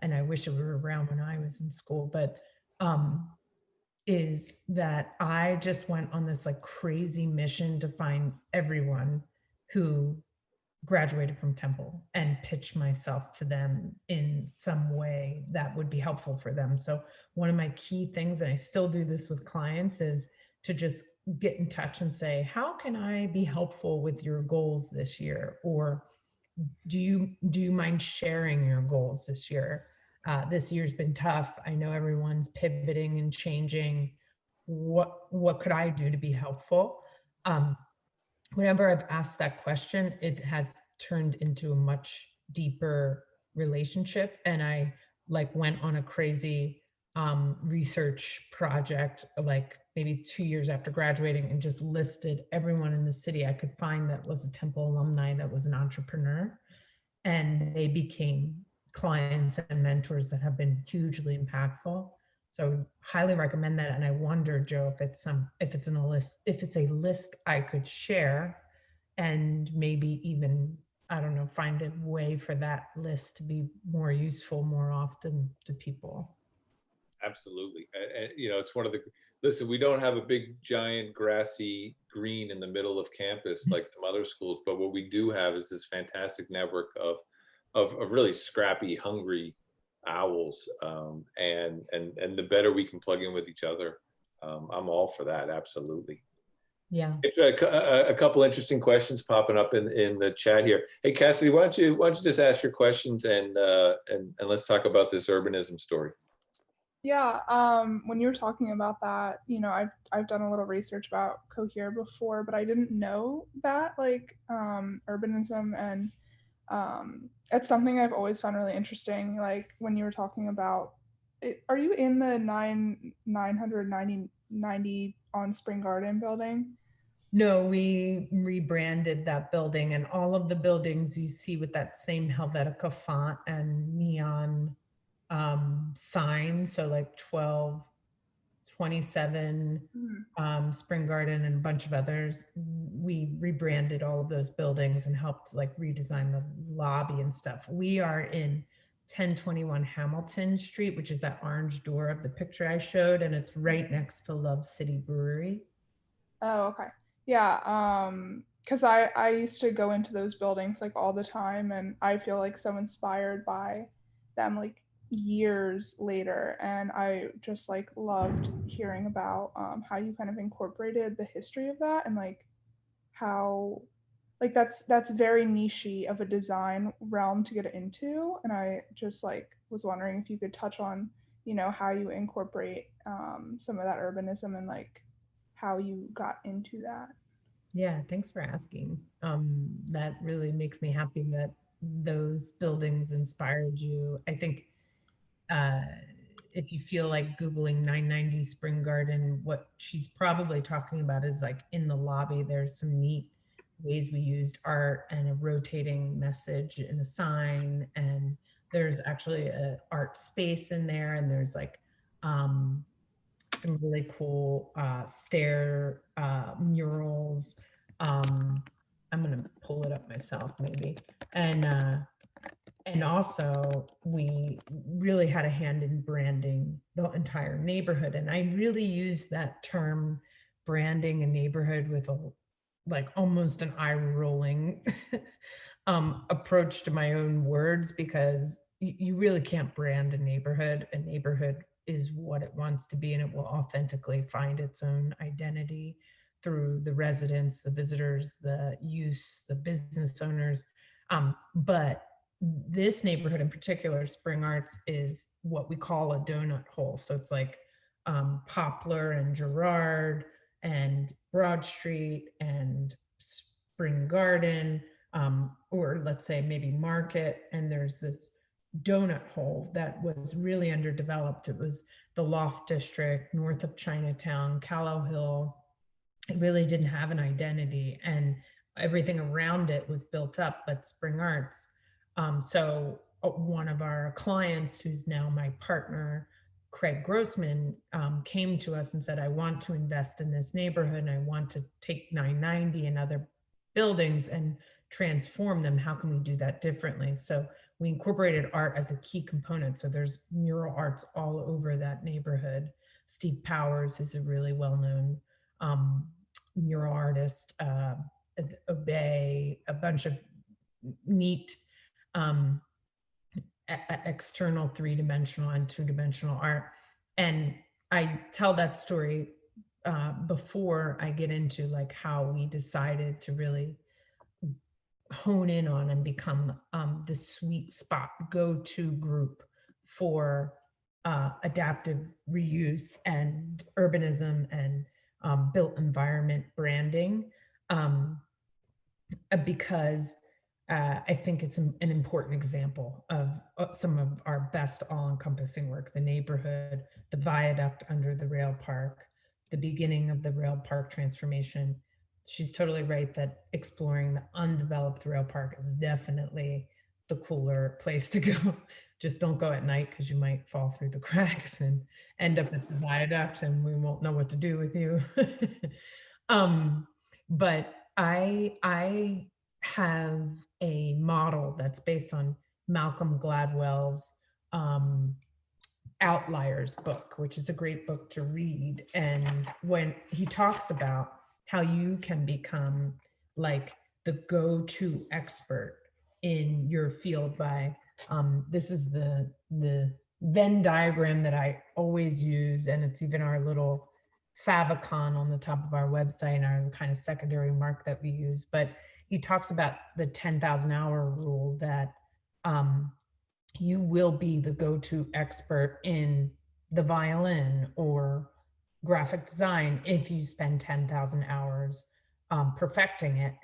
and I wish it were around when I was in school, but is that I just went on this like crazy mission to find everyone who graduated from Temple and pitch myself to them in some way that would be helpful for them. So one of my key things, and I still do this with clients, is to just get in touch and say, how can I be helpful with your goals this year? Or do you mind sharing your goals this year? This year's been tough. I know everyone's pivoting and changing. What could I do to be helpful? Whenever I've asked that question, it has turned into a much deeper relationship. And I like went on a crazy research project, like maybe 2 years after graduating, and just listed everyone in the city I could find that was a Temple alumni that was an entrepreneur. And they became clients and mentors that have been hugely impactful. So highly recommend that. And I wonder, Joe, if it's a list I could share, and maybe even, I don't know, find a way for that list to be more useful more often to people. Absolutely. You know, it's one of the, listen, we don't have a big giant grassy green in the middle of campus like some other schools, but what we do have is this fantastic network of really scrappy, hungry owls. And the better we can plug in with each other, I'm all for that. Absolutely. Yeah. A couple interesting questions popping up in the chat here. Hey, Cassidy, why don't you just ask your questions, and let's talk about this urbanism story. Yeah, when you were talking about that, you know, I've done a little research about Cohere before, but I didn't know that, like, urbanism, and it's something I've always found really interesting. Like when you were talking about it, are you in the 990 on Spring Garden building? No, we rebranded that building, and all of the buildings you see with that same Helvetica font and neon sign. So like 12, 27, Spring Garden, and a bunch of others. We rebranded all of those buildings and helped like redesign the lobby and stuff. We are in 1021 Hamilton Street, which is that orange door of the picture I showed, and it's right next to Love City Brewery. Oh, okay. Yeah, because I used to go into those buildings like all the time, and I feel like so inspired by them like years later, and I just like loved hearing about how you kind of incorporated the history of that, and like how like that's very niche-y of a design realm to get into, and I just like was wondering if you could touch on, you know, how you incorporate some of that urbanism and like how you got into that. Yeah, thanks for asking. That really makes me happy that those buildings inspired you. I think if you feel like Googling 990 Spring Garden, what she's probably talking about is like in the lobby, there's some neat ways we used art and a rotating message in a sign, and there's actually a art space in there, and there's like some really cool stair murals. I'm gonna pull it up myself maybe. And also we really had a hand in branding the entire neighborhood. And I really use that term branding a neighborhood with a like almost an eye rolling approach to my own words, because you really can't brand a neighborhood. A neighborhood is what it wants to be, and it will authentically find its own identity through the residents, the visitors, the use, the business owners. But this neighborhood in particular, Spring Arts, is what we call a donut hole. So it's like Poplar and Girard and Broad Street and Spring Garden, or let's say maybe Market. And there's this donut hole that was really underdeveloped. It was the Loft District, north of Chinatown, Callow Hill. It really didn't have an identity, and everything around it was built up, but Spring Arts. So one of our clients, who's now my partner, Craig Grossman, came to us and said, I want to invest in this neighborhood, and I want to take 990 and other buildings and transform them. How can we do that differently? So we incorporated art as a key component. So there's mural arts all over that neighborhood. Steve Powers, who's a really well-known mural artist, Obey, a bunch of neat external 3-dimensional and 2-dimensional art. And I tell that story before I get into like how we decided to really hone in on and become the sweet spot go-to group for adaptive reuse and urbanism and built environment branding, because I think it's an important example of some of our best all-encompassing work. The neighborhood, the viaduct under the rail park, the beginning of the rail park transformation. She's totally right that exploring the undeveloped rail park is definitely the cooler place to go. Just don't go at night, because you might fall through the cracks and end up at the viaduct and we won't know what to do with you. But I have a model that's based on Malcolm Gladwell's Outliers book, which is a great book to read. And when he talks about how you can become like the go-to expert in your field by, this is the Venn diagram that I always use, and it's even our little favicon on the top of our website and our kind of secondary mark that we use. But he talks about the 10,000 hour rule, that you will be the go-to expert in the violin or graphic design if you spend 10,000 hours perfecting it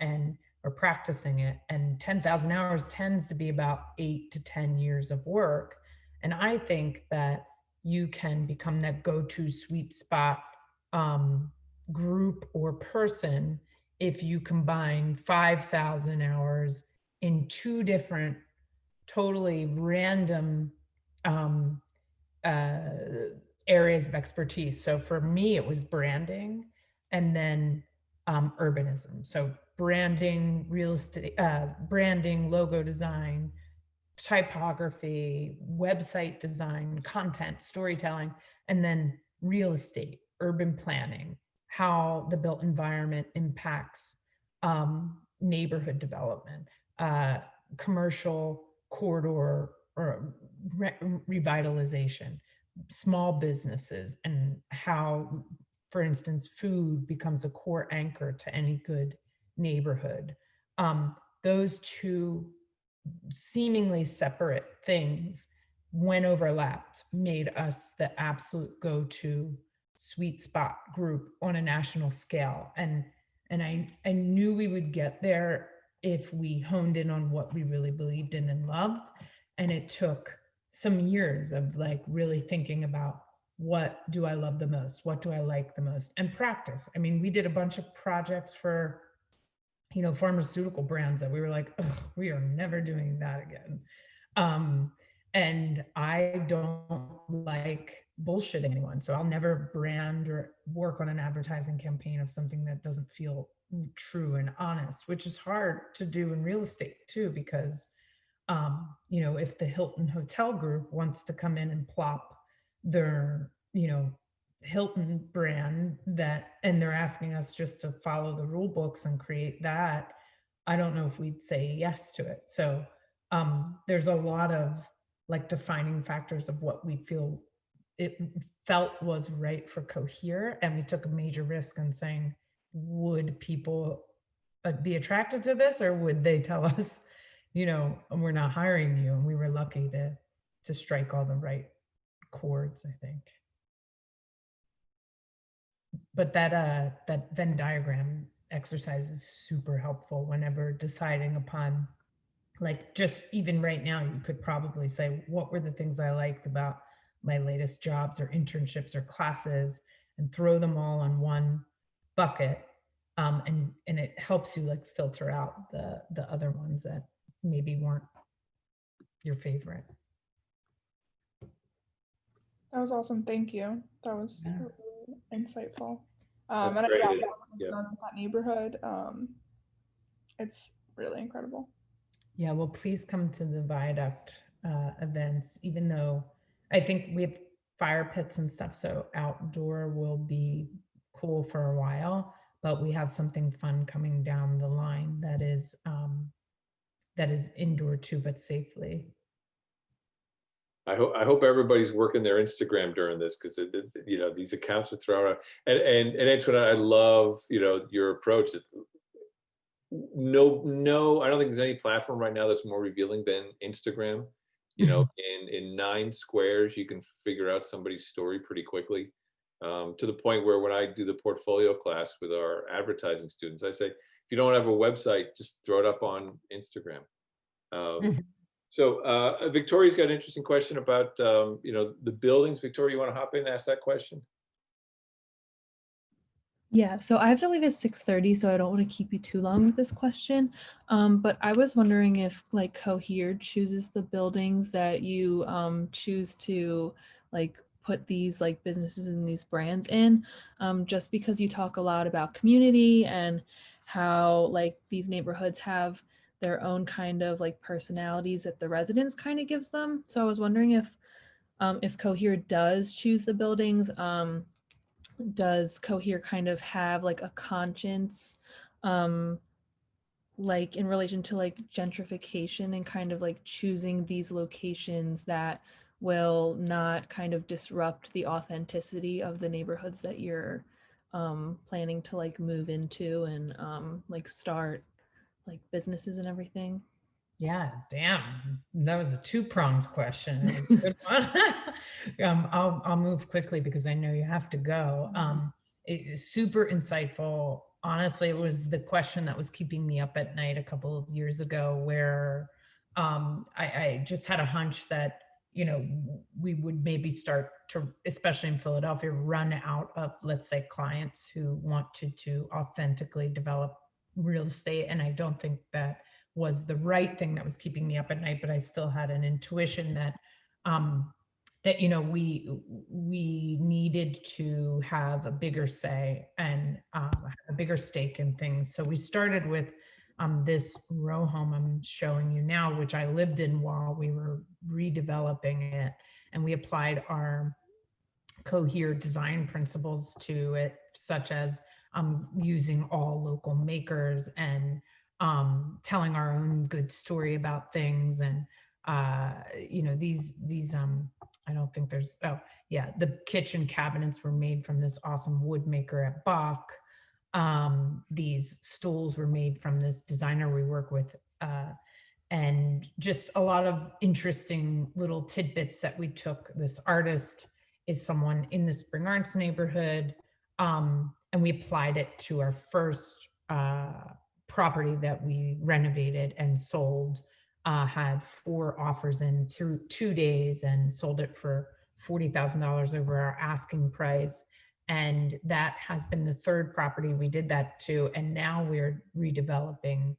or practicing it. And 10,000 hours tends to be about 8 to 10 years of work. And I think that you can become that go-to sweet spot group or person if you combine 5,000 hours in 2 different totally random areas of expertise. So for me, it was branding and then urbanism. So branding, real estate, branding, logo design, typography, website design, content, storytelling, and then real estate, urban planning, how the built environment impacts neighborhood development, commercial corridor or revitalization, small businesses, and how, for instance, food becomes a core anchor to any good neighborhood. Those 2 seemingly separate things, when overlapped, made us the absolute go-to sweet spot group on a national scale. And I knew we would get there if we honed in on what we really believed in and loved. And it took some years of like really thinking about, what do I love the most? What do I like the most? And practice. I mean, we did a bunch of projects for pharmaceutical brands that we were like, oh, we are never doing that again. And I don't like bullshitting anyone. So I'll never brand or work on an advertising campaign of something that doesn't feel true and honest, which is hard to do in real estate too, because if the Hilton Hotel Group wants to come in and plop their, Hilton brand and they're asking us just to follow the rule books and create that, I don't know if we'd say yes to it. So there's a lot of like defining factors of what we feel it felt was right for Cohere. And we took a major risk in saying, would people be attracted to this, or would they tell us, we're not hiring you? And we were lucky to strike all the right chords, I think. But that Venn diagram exercise is super helpful whenever deciding upon, like, just even right now, you could probably say, what were the things I liked about my latest jobs or internships or classes, and throw them all on one bucket. And it helps you like filter out the other ones that maybe weren't your favorite. That was awesome. Thank you. That was really insightful. That's and great. that neighborhood, it's really incredible. Yeah, well, please come to the Viaduct events, even though I think we have fire pits and stuff, so outdoor will be cool for a while, but we have something fun coming down the line that is indoor too, but safely. I hope everybody's working their Instagram during this, because these accounts are thrown out. And Antoinette, I love your approach. No, I don't think there's any platform right now that's more revealing than Instagram. In 9 squares, you can figure out somebody's story pretty quickly. To the point where when I do the portfolio class with our advertising students, I say, if you don't have a website, just throw it up on Instagram. So Victoria's got an interesting question about the buildings. Victoria, you want to hop in and ask that question? Yeah, so I have to leave at 6:30, so I don't want to keep you too long with this question. But I was wondering if like Cohere chooses the buildings that you choose to like put these like businesses and these brands in, just because you talk a lot about community and how like these neighborhoods have their own kind of like personalities that the residents kind of gives them. So I was wondering if Cohere does choose the buildings, does Cohere kind of have like a conscience, like in relation to like gentrification and kind of like choosing these locations that will not kind of disrupt the authenticity of the neighborhoods that you're planning to like move into and like start like businesses and everything? Yeah, damn, that was a 2-pronged question. Good one. I'll move quickly because I know you have to go. It's super insightful. Honestly, it was the question that was keeping me up at night a couple of years ago, where I just had a hunch that we would maybe start to, especially in Philadelphia, run out of, let's say, clients who wanted to authentically develop real estate. And I don't think that was the right thing that was keeping me up at night, but I still had an intuition that we needed to have a bigger say and a bigger stake in things. So we started with this row home I'm showing you now, which I lived in while we were redeveloping it, and we applied our Cohere design principles to it, such as using all local makers and telling our own good story about things. And these I don't think there's, oh yeah, the kitchen cabinets were made from this awesome wood maker at Bach. These stools were made from this designer we work with, and just a lot of interesting little tidbits that we took. This artist is someone in the Spring Arts neighborhood, and we applied it to our first property that we renovated and sold. Had 4 offers in 2 days and sold it for $40,000 over our asking price. And that has been the third property we did that to. And now we're redeveloping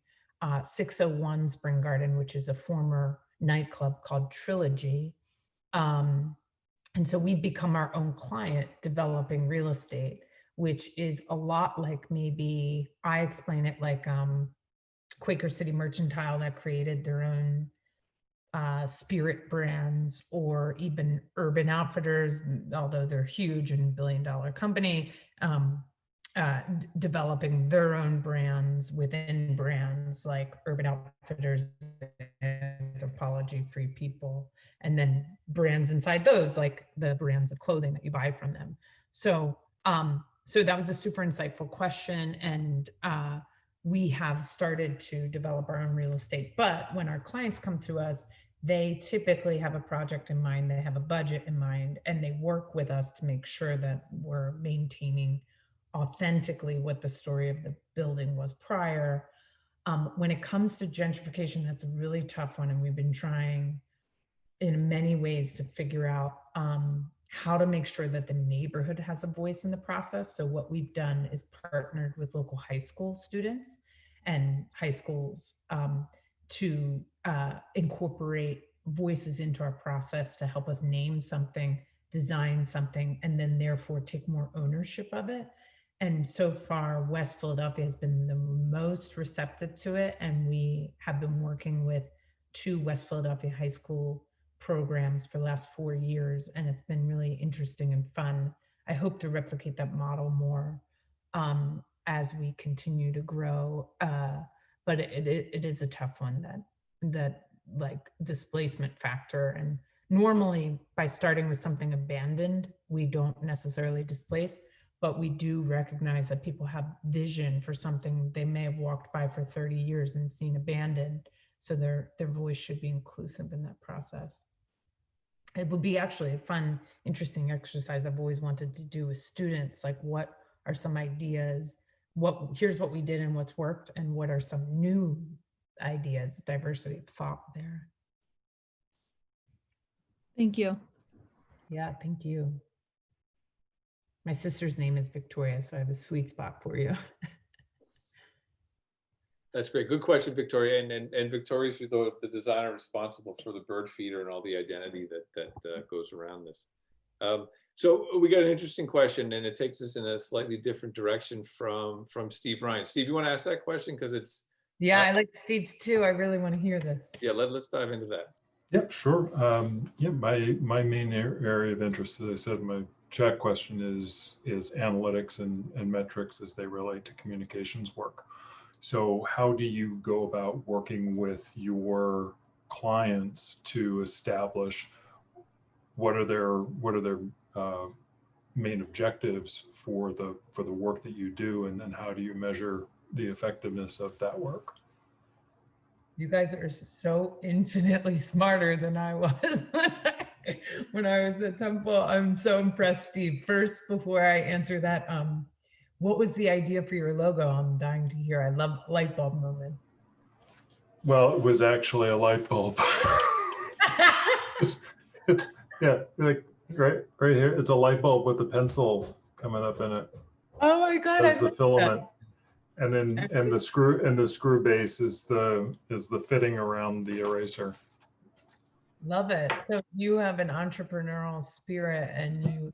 601 Spring Garden, which is a former nightclub called Trilogy. And so we've become our own client developing real estate, which is a lot like, maybe I explain it like Quaker City Mercantile that created their own spirit brands, or even Urban Outfitters, although they're huge and billion-dollar company, developing their own brands within brands like Urban Outfitters, Anthropology, Free People, and then brands inside those, like the brands of clothing that you buy from them. So, so that was a super insightful question, and we have started to develop our own real estate. But when our clients come to us, they typically have a project in mind, they have a budget in mind, and they work with us to make sure that we're maintaining authentically what the story of the building was prior. When it comes to gentrification, that's a really tough one, and we've been trying in many ways to figure out how to make sure that the neighborhood has a voice in the process. So what we've done is partnered with local high school students and high schools to incorporate voices into our process to help us name something, design something, and then therefore take more ownership of it. And so far, West Philadelphia has been the most receptive to it. And we have been working with 2 West Philadelphia high school programs for the last 4 years, and it's been really interesting and fun. I hope to replicate that model more as we continue to grow. But it is a tough one, that like displacement factor. And normally by starting with something abandoned, we don't necessarily displace, but we do recognize that people have vision for something they may have walked by for 30 years and seen abandoned. So their voice should be inclusive in that process. It would be actually a fun, interesting exercise I've always wanted to do with students. Like, what are some ideas? Here's what we did and what's worked, and what are some new ideas, diversity of thought there. Thank you. Yeah, thank you. My sister's name is Victoria, so I have a sweet spot for you. That's great. Good question, Victoria. And Victoria's the designer responsible for the bird feeder and all the identity that goes around this. So we got an interesting question, and it takes us in a slightly different direction from Steve Ryan. Steve, you want to ask that question? Because it's I like Steve's too. I really want to hear this. Yeah, let's dive into that. Yep, sure. Yeah, my main area of interest, as I said, my chat question is analytics and metrics as they relate to communications work. So how do you go about working with your clients to establish what are their main objectives for the work that you do, and then how do you measure the effectiveness of that work? You guys are so infinitely smarter than I was when I was at Temple. I'm so impressed, Steve. First, before I answer that, what was the idea for your logo? I'm dying to hear. I love light bulb moments. Well, it was actually a light bulb. it's yeah, like right here. It's a light bulb with a pencil coming up in it. Oh my God! That's the filament, and then the screw base is the fitting around the eraser. Love it. So you have an entrepreneurial spirit, and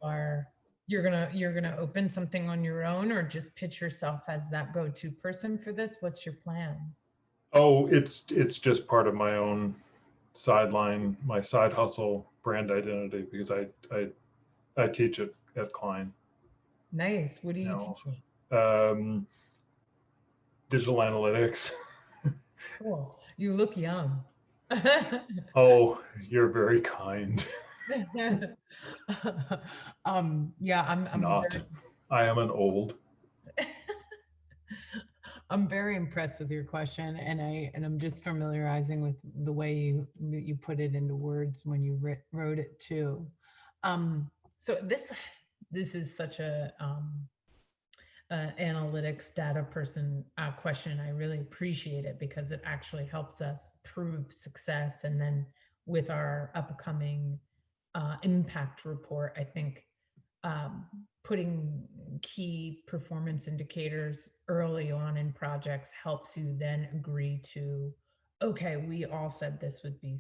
you're gonna open something on your own, or just pitch yourself as that go-to person for this? What's your plan? Oh, it's just part of my own sideline, my side hustle brand identity, because I teach it at Klein. Nice. What do you teach? Digital analytics. Cool. You look young. Oh, you're very kind. Yeah, I'm not. I am an old. I'm very impressed with your question, and I'm just familiarizing with the way you put it into words when you wrote it too. So this is such a analytics data person question. I really appreciate it because it actually helps us prove success. And then with our upcoming impact report, I think putting key performance indicators early on in projects helps you then agree to, okay, we all said this would be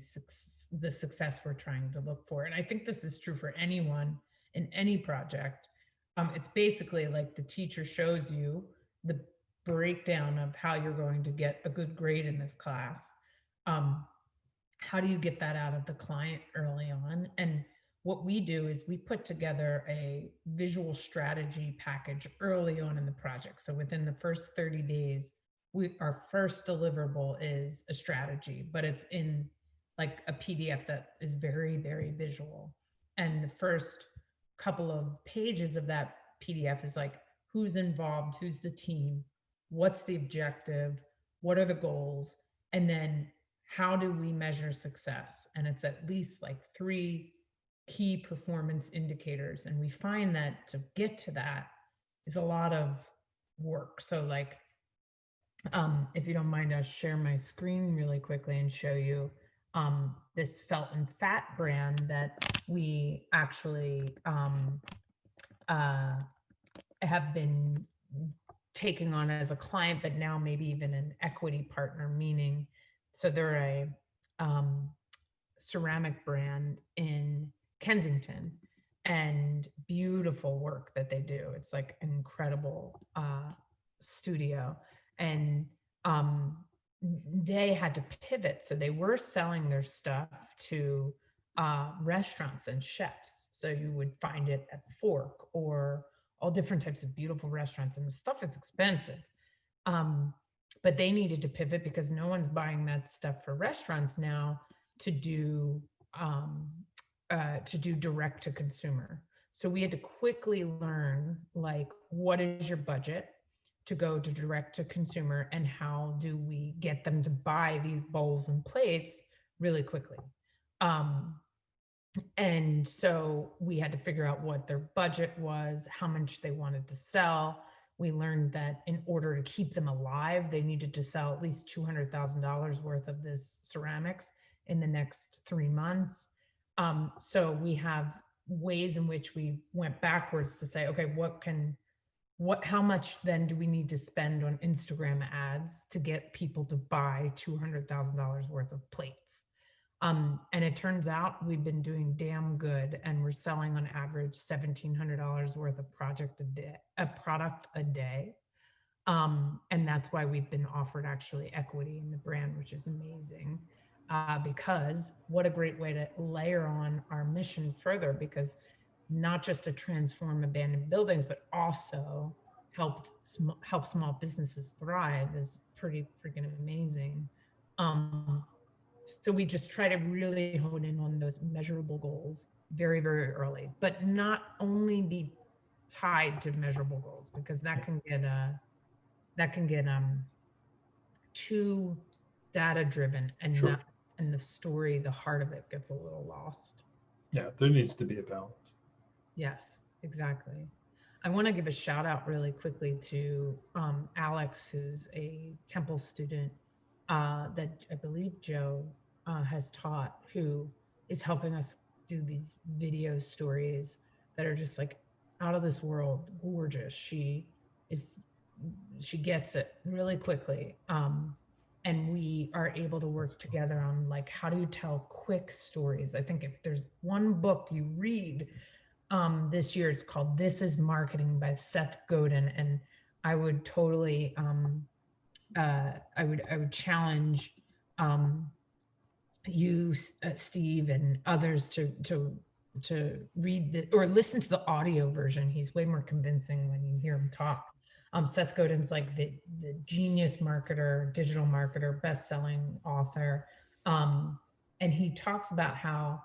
the success we're trying to look for. And I think this is true for anyone in any project. It's basically like the teacher shows you the breakdown of how you're going to get a good grade in this class. How do you get that out of the client early on? And what we do is we put together a visual strategy package early on in the project. So within the first 30 days, our first deliverable is a strategy, but it's in like a PDF that is very, very visual. And the first couple of pages of that PDF is like, who's involved, who's the team, what's the objective, what are the goals, and then how do we measure success? And it's at least like 3 key performance indicators. And we find that to get to that is a lot of work. So like, if you don't mind, I'll share my screen really quickly and show you this felt and fat brand that we actually have been taking on as a client, but now maybe even an equity partner, meaning, so they're a ceramic brand in Kensington, and beautiful work that they do. It's like an incredible studio. And they had to pivot. So they were selling their stuff to restaurants and chefs. So you would find it at Fork or all different types of beautiful restaurants, and the stuff is expensive. But they needed to pivot because no one's buying that stuff for restaurants now to do direct to consumer. So we had to quickly learn, like, what is your budget to go to direct to consumer, and how do we get them to buy these bowls and plates really quickly? And so we had to figure out what their budget was, how much they wanted to sell. We learned that in order to keep them alive, they needed to sell at least $200,000 worth of this ceramics in the next 3 months. So we have ways in which we went backwards to say, okay, how much then do we need to spend on Instagram ads to get people to buy $200,000 worth of plates? And it turns out we've been doing damn good, and we're selling on average $1,700 worth of product a day. And that's why we've been offered actually equity in the brand, which is amazing. Because what a great way to layer on our mission further, because not just to transform abandoned buildings, but also help small businesses thrive is pretty freaking amazing. So we just try to really hone in on those measurable goals very, very early, but not only be tied to measurable goals, because that can get too data driven, and Sure. and the story, the heart of it gets a little lost. Yeah, there needs to be a balance. Yes, exactly. I want to give a shout out really quickly to Alex, who's a Temple student that I believe Joe has taught, who is helping us do these video stories that are just like out of this world gorgeous. She gets it really quickly. And we are able to work together on, like, how do you tell quick stories? I think if there's one book you read this year, it's called This Is Marketing by Seth Godin. And I would totally, I would challenge you, Steve, and others to read or listen to the audio version. He's way more convincing when you hear him talk. Seth Godin's like the genius marketer, digital marketer, best-selling author. And he talks about how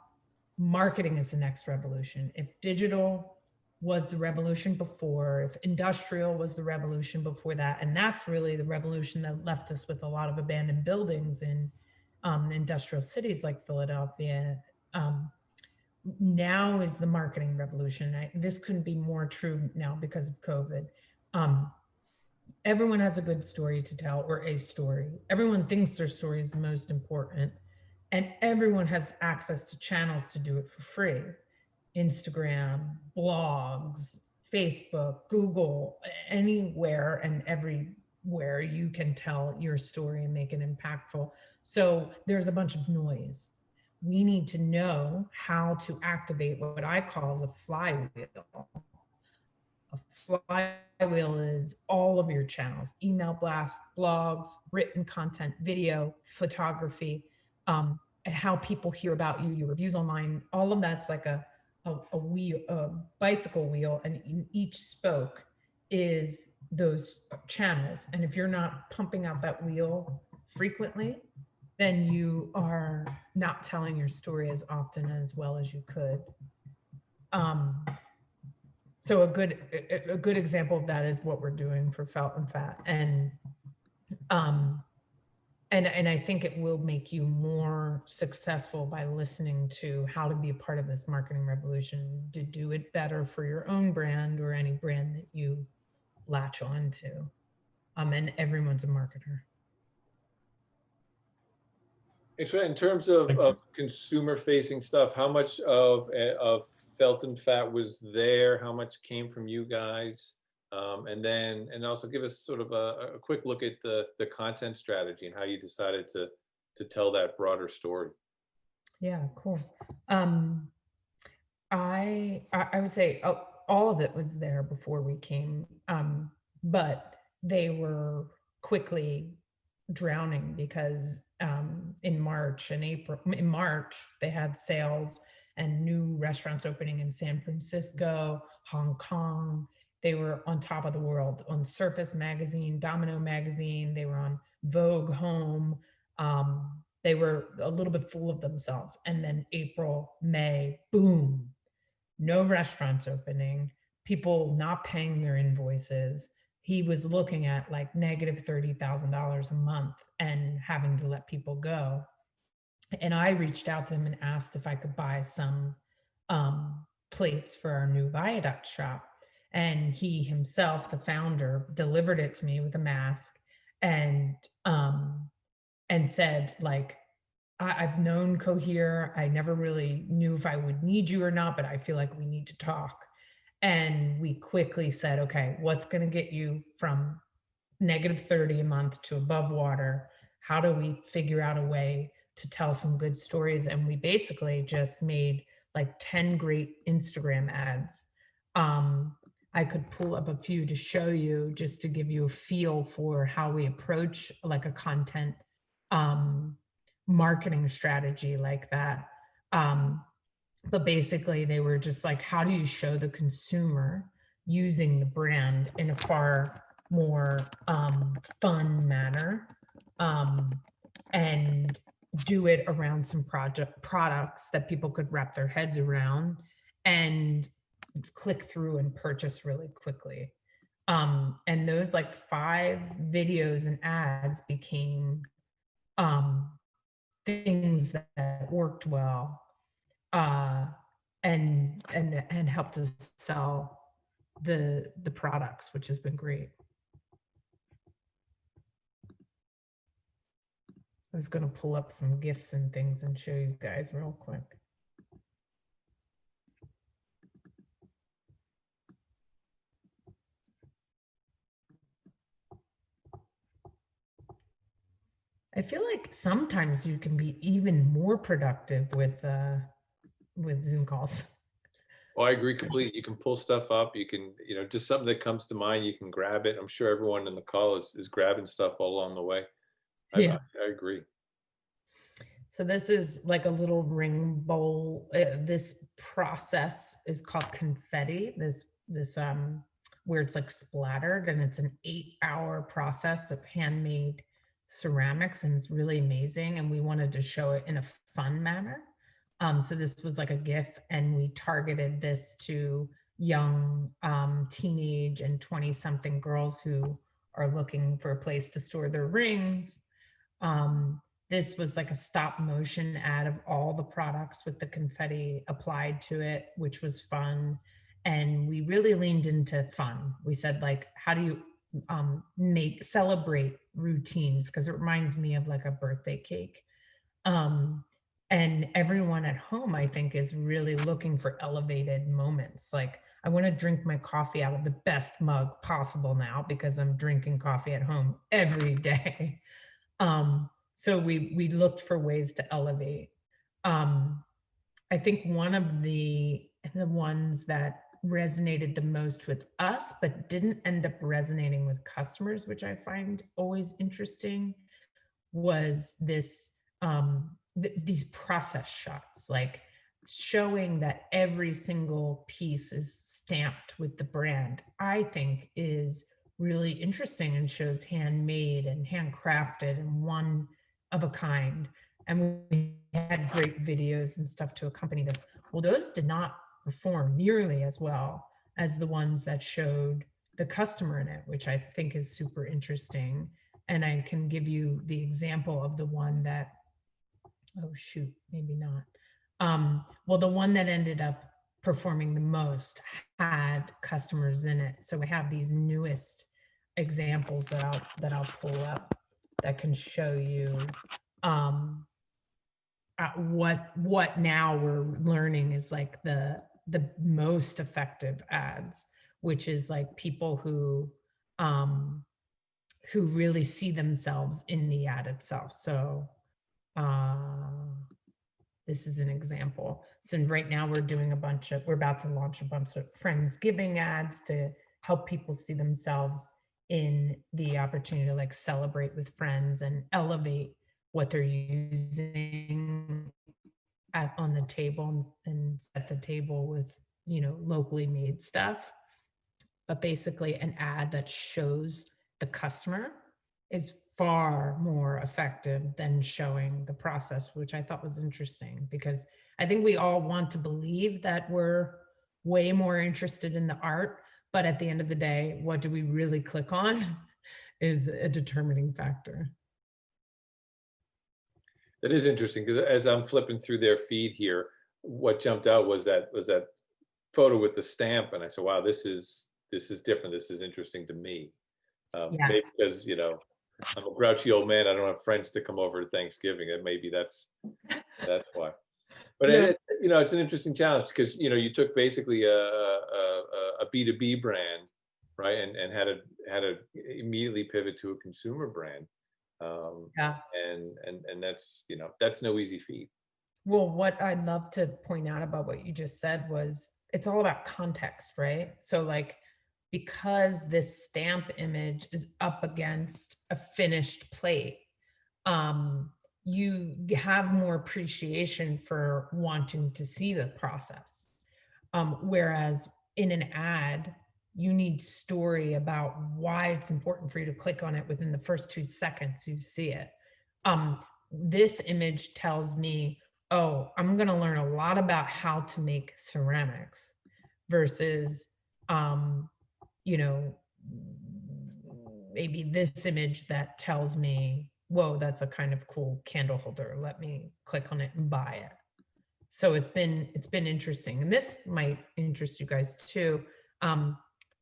marketing is the next revolution. If digital was the revolution before, if industrial was the revolution before that, and that's really the revolution that left us with a lot of abandoned buildings in industrial cities like Philadelphia, now is the marketing revolution. This couldn't be more true now because of COVID. Everyone has a good story to tell, or a story. Everyone thinks their story is the most important, and everyone has access to channels to do it for free. Instagram, blogs, Facebook, Google, anywhere and everywhere you can tell your story and make it impactful. So there's a bunch of noise. We need to know how to activate what I call as a flywheel. A flywheel is all of your channels: email blasts, blogs, written content, video, photography, how people hear about you, your reviews online. All of that's like a wheel, a bicycle wheel, and in each spoke is those channels. And if you're not pumping out that wheel frequently, then you are not telling your story as often as well as you could. So a good example of that is what we're doing for Felt and Fat. And I think it will make you more successful by listening to how to be a part of this marketing revolution, to do it better for your own brand or any brand that you latch on to. And everyone's a marketer. In terms of consumer facing stuff, how much of Felt and Fat was there? How much came from you guys? And also give us sort of a quick look at the content strategy and how you decided to tell that broader story. Yeah, cool. I would say all of it was there before we came, but they were quickly drowning because in March and April, in March, they had sales and new restaurants opening in San Francisco, Hong Kong. They were on top of the world on Surface Magazine, Domino Magazine. They were on Vogue Home. They were a little bit full of themselves. And then April, May, boom, no restaurants opening, people not paying their invoices. He was looking at like negative $30,000 a month and having to let people go. And I reached out to him and asked if I could buy some plates for our new Viaduct shop. And he himself, the founder, delivered it to me with a mask and said, like, I've known Cohere. I never really knew if I would need you or not, but I feel like we need to talk. And we quickly said, okay, what's going to get you from negative 30 a month to above water? How do we figure out a way to tell some good stories? And we basically just made like 10 great Instagram ads. I could pull up a few to show you just to give you a feel for how we approach like a content marketing strategy like that. But basically they were just like, how do you show the consumer using the brand in a far more fun manner, and do it around some products that people could wrap their heads around and click through and purchase really quickly. And those like 5 videos and ads became things that worked well, and helped us sell the products, which has been great. I was going to pull up some GIFs and things and show you guys real quick. I feel like sometimes you can be even more productive with Zoom calls. Well, I agree completely. You can pull stuff up. You can, just something that comes to mind, you can grab it. I'm sure everyone in the call is grabbing stuff all along the way. I agree. So this is like a little ring bowl. This process is called confetti. This where it's like splattered, and it's an 8-hour process of handmade ceramics, and it's really amazing. And we wanted to show it in a fun manner. So this was like a GIF, and we targeted this to young teenage and 20-something girls who are looking for a place to store their rings. This was like a stop motion ad of all the products with the confetti applied to it, which was fun. And we really leaned into fun. We said, like, how do you celebrate routines? Because it reminds me of like a birthday cake. And everyone at home, I think, is really looking for elevated moments. Like, I want to drink my coffee out of the best mug possible now because I'm drinking coffee at home every day. So we looked for ways to elevate. I think one of the ones that resonated the most with us, but didn't end up resonating with customers, which I find always interesting, was this these process shots, like showing that every single piece is stamped with the brand. I think is really interesting and shows handmade and handcrafted and one of a kind. And we had great videos and stuff to accompany this. Well, those did not perform nearly as well as the ones that showed the customer in it, which I think is super interesting. And I can give you the example of the one that, oh shoot, maybe not. Well, the one that ended up performing the most had customers in it. So we have these newest examples that I'll pull up that can show you what now we're learning is like the most effective ads, which is like people who really see themselves in the ad itself. So this is an example. So right now we're about to launch a bunch of Friendsgiving ads to help people see themselves in the opportunity to like celebrate with friends and elevate what they're using on the table and set the table with, locally made stuff. But basically an ad that shows the customer is far more effective than showing the process, which I thought was interesting because I think we all want to believe that we're way more interested in the art, but at the end of the day, what do we really click on is a determining factor. That is interesting because as I'm flipping through their feed here, what jumped out was that photo with the stamp, and I said, "Wow, this is different. This is interesting to me." Yes. Maybe because I'm a grouchy old man. I don't have friends to come over to Thanksgiving, and maybe that's why. But it's an interesting challenge because you took basically a B2B brand, right, and had to immediately pivot to a consumer brand. Yeah. And that's no easy feat. Well, what I'd love to point out about what you just said was it's all about context, right? So like, because this stamp image is up against a finished plate, you have more appreciation for wanting to see the process. Whereas in an ad, you need story about why it's important for you to click on it within the first 2 seconds you see it. This image tells me, oh, I'm going to learn a lot about how to make ceramics versus, maybe this image that tells me, whoa, that's a kind of cool candle holder. Let me click on it and buy it. So it's been interesting. And this might interest you guys too.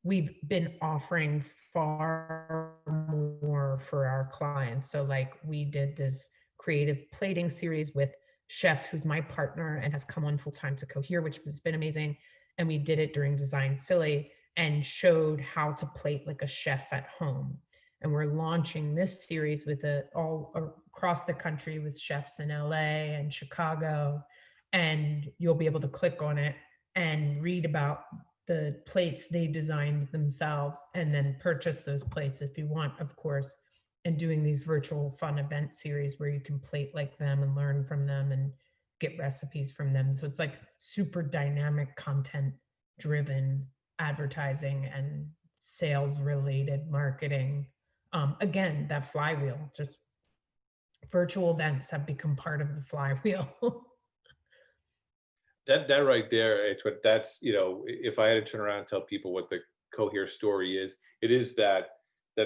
We've been offering far more for our clients. So like we did this creative plating series with Chef, who's my partner and has come on full-time to Cohere, which has been amazing. And we did it during Design Philly and showed how to plate like a chef at home. And we're launching this series with all across the country with chefs in LA and Chicago. And you'll be able to click on it and read about the plates they designed themselves and then purchase those plates if you want, of course, and doing these virtual fun event series where you can plate like them and learn from them and get recipes from them. So it's like super dynamic content driven advertising and sales related marketing. Again, that flywheel, just virtual events have become part of the flywheel. That right there, it's what that's, if I had to turn around and tell people what the Cohere story is, it is that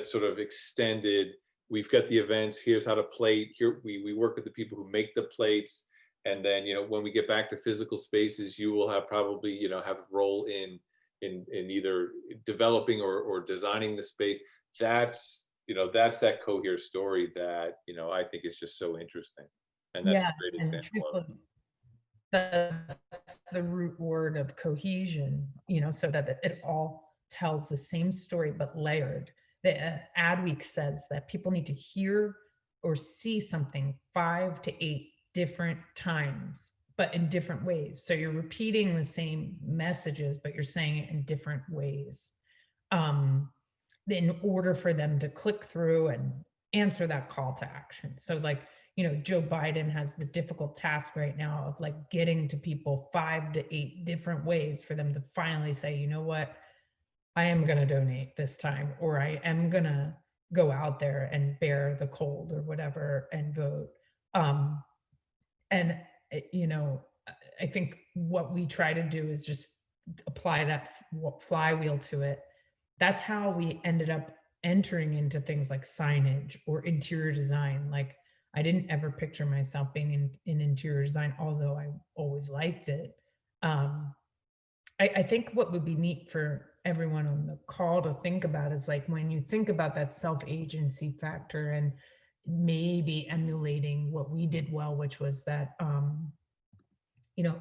sort of extended, we've got the events, here's how to plate, here we work with the people who make the plates. And then, when we get back to physical spaces, you will have probably, have a role in either developing or designing the space. That's that Cohere story that, I think is just so interesting. And that's a Yeah, great and example of it. truthfully, that's the root word of cohesion, so that it all tells the same story but layered. The Adweek says that people need to hear or see something 5 to 8 different times, but in different ways. So you're repeating the same messages, but you're saying it in different ways, in order for them to click through and answer that call to action. So like, Joe Biden has the difficult task right now of like getting to people 5 to 8 different ways for them to finally say, you know what, I am going to donate this time, or I am going to go out there and bear the cold or whatever and vote. And, I think what we try to do is just apply that flywheel to it. That's how we ended up entering into things like signage or interior design. Like, I didn't ever picture myself being in interior design, although I always liked it. I think what would be neat for everyone on the call to think about is like, when you think about that self-agency factor and maybe emulating what we did well, which was that,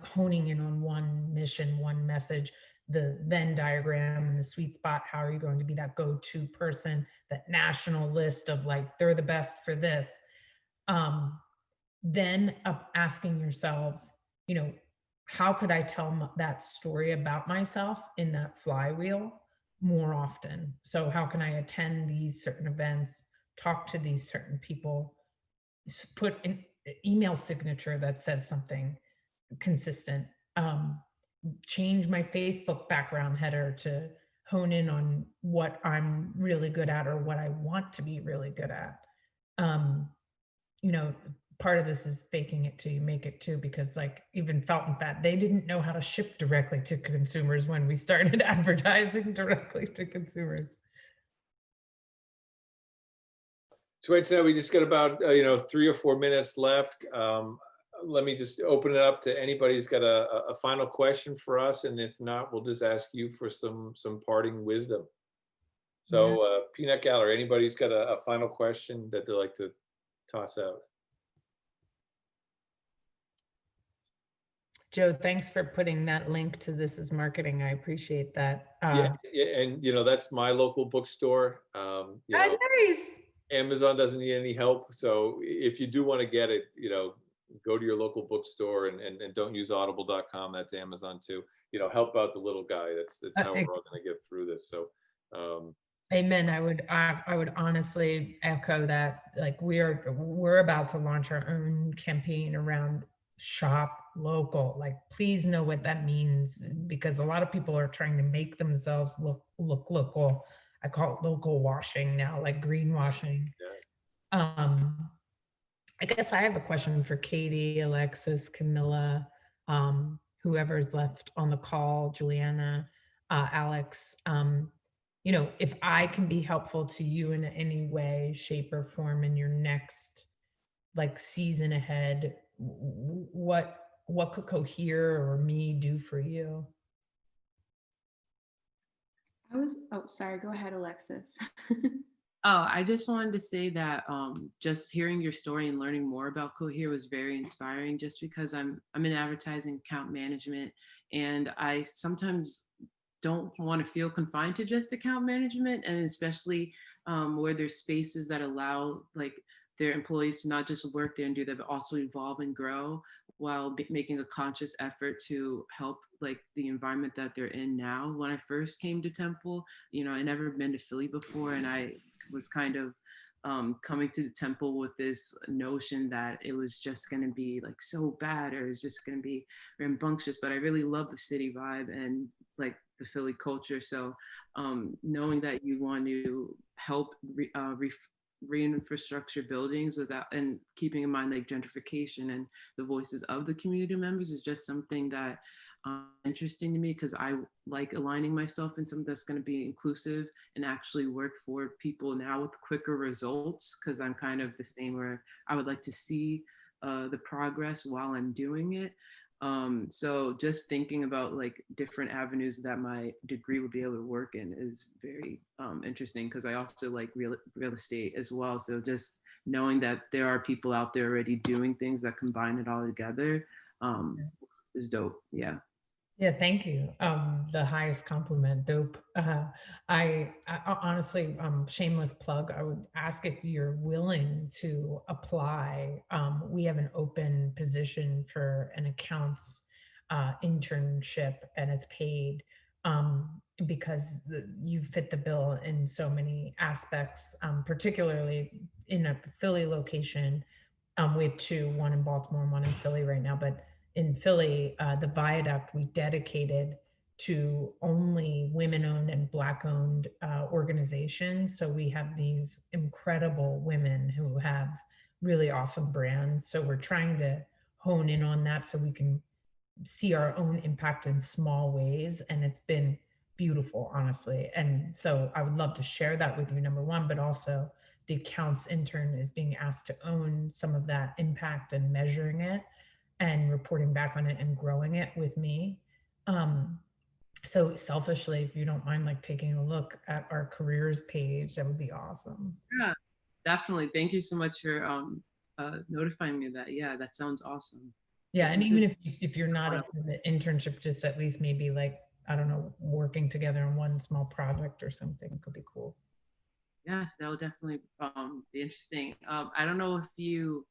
honing in on one mission, one message, the Venn diagram and the sweet spot. How are you going to be that go-to person, that national list of like, they're the best for this? Then asking yourselves, how could I tell that story about myself in that flywheel more often? So how can I attend these certain events, talk to these certain people, put an email signature that says something consistent, change my Facebook background header to hone in on what I'm really good at or what I want to be really good at. Part of this is faking it till you make it too, because like even Felt and Fat, they didn't know how to ship directly to consumers when we started advertising directly to consumers. So right now we just got about 3 or 4 minutes left. Let me just open it up to anybody who's got a final question for us, and if not, we'll just ask you for some parting wisdom. So Peanut Gallery, anybody who's got a final question that they'd like to toss out? Joe, thanks for putting that link to This Is Marketing. I appreciate that. Yeah, and that's my local bookstore. Nice. Amazon doesn't need any help, so if you do want to get it, go to your local bookstore and don't use audible.com. That's Amazon too. Help out the little guy. That's how we're all going to get through this. So amen. I would honestly echo that. Like, we're about to launch our own campaign around shop local. Like, please know what that means, because a lot of people are trying to make themselves look local. I call it local washing now, like greenwashing. Yeah. I guess I have a question for Katie, Alexis, Camilla, whoever's left on the call, Juliana, Alex. If I can be helpful to you in any way, shape, or form in your next like season ahead, what could Cohere or me do for you? Sorry, go ahead, Alexis. Oh, I just wanted to say that just hearing your story and learning more about Cohere was very inspiring, just because I'm in advertising account management, and I sometimes don't want to feel confined to just account management, and especially where there's spaces that allow like their employees to not just work there and do that, but also evolve and grow while making a conscious effort to help like the environment that they're in now. When I first came to Temple, I never been to Philly before, and I was kind of coming to the Temple with this notion that it was just going to be like so bad, or it was just going to be rambunctious, but I really love the city vibe and like the Philly culture. So knowing that you want to help re-infrastructure buildings without, and keeping in mind like gentrification and the voices of the community members, is just something that interesting to me, because I like aligning myself in something that's going to be inclusive and actually work for people now with quicker results, because I'm kind of the same, where I would like to see the progress while I'm doing it. So just thinking about like different avenues that my degree would be able to work in is very interesting, because I also like real estate as well. So just knowing that there are people out there already doing things that combine it all together is dope. Yeah. Yeah, thank you. The highest compliment, dope. I honestly, shameless plug, I would ask if you're willing to apply. We have an open position for an accounts internship, and it's paid because you fit the bill in so many aspects, particularly in a Philly location. We have two, one in Baltimore and one in Philly right now, but in Philly, the viaduct we dedicated to only women-owned and Black-owned organizations. So we have these incredible women who have really awesome brands. So we're trying to hone in on that so we can see our own impact in small ways. And it's been beautiful, honestly. And so I would love to share that with you, number one, but also the accounts intern is being asked to own some of that impact and measuring it and reporting back on it and growing it with me. So selfishly, if you don't mind like taking a look at our careers page, that would be awesome. Yeah, definitely. Thank you so much for notifying me of that. Yeah, that sounds awesome. Yeah, and even if you're not up in the internship, just at least maybe like, I don't know, working together on one small project or something could be cool. Yes, that will definitely be interesting. I don't know if you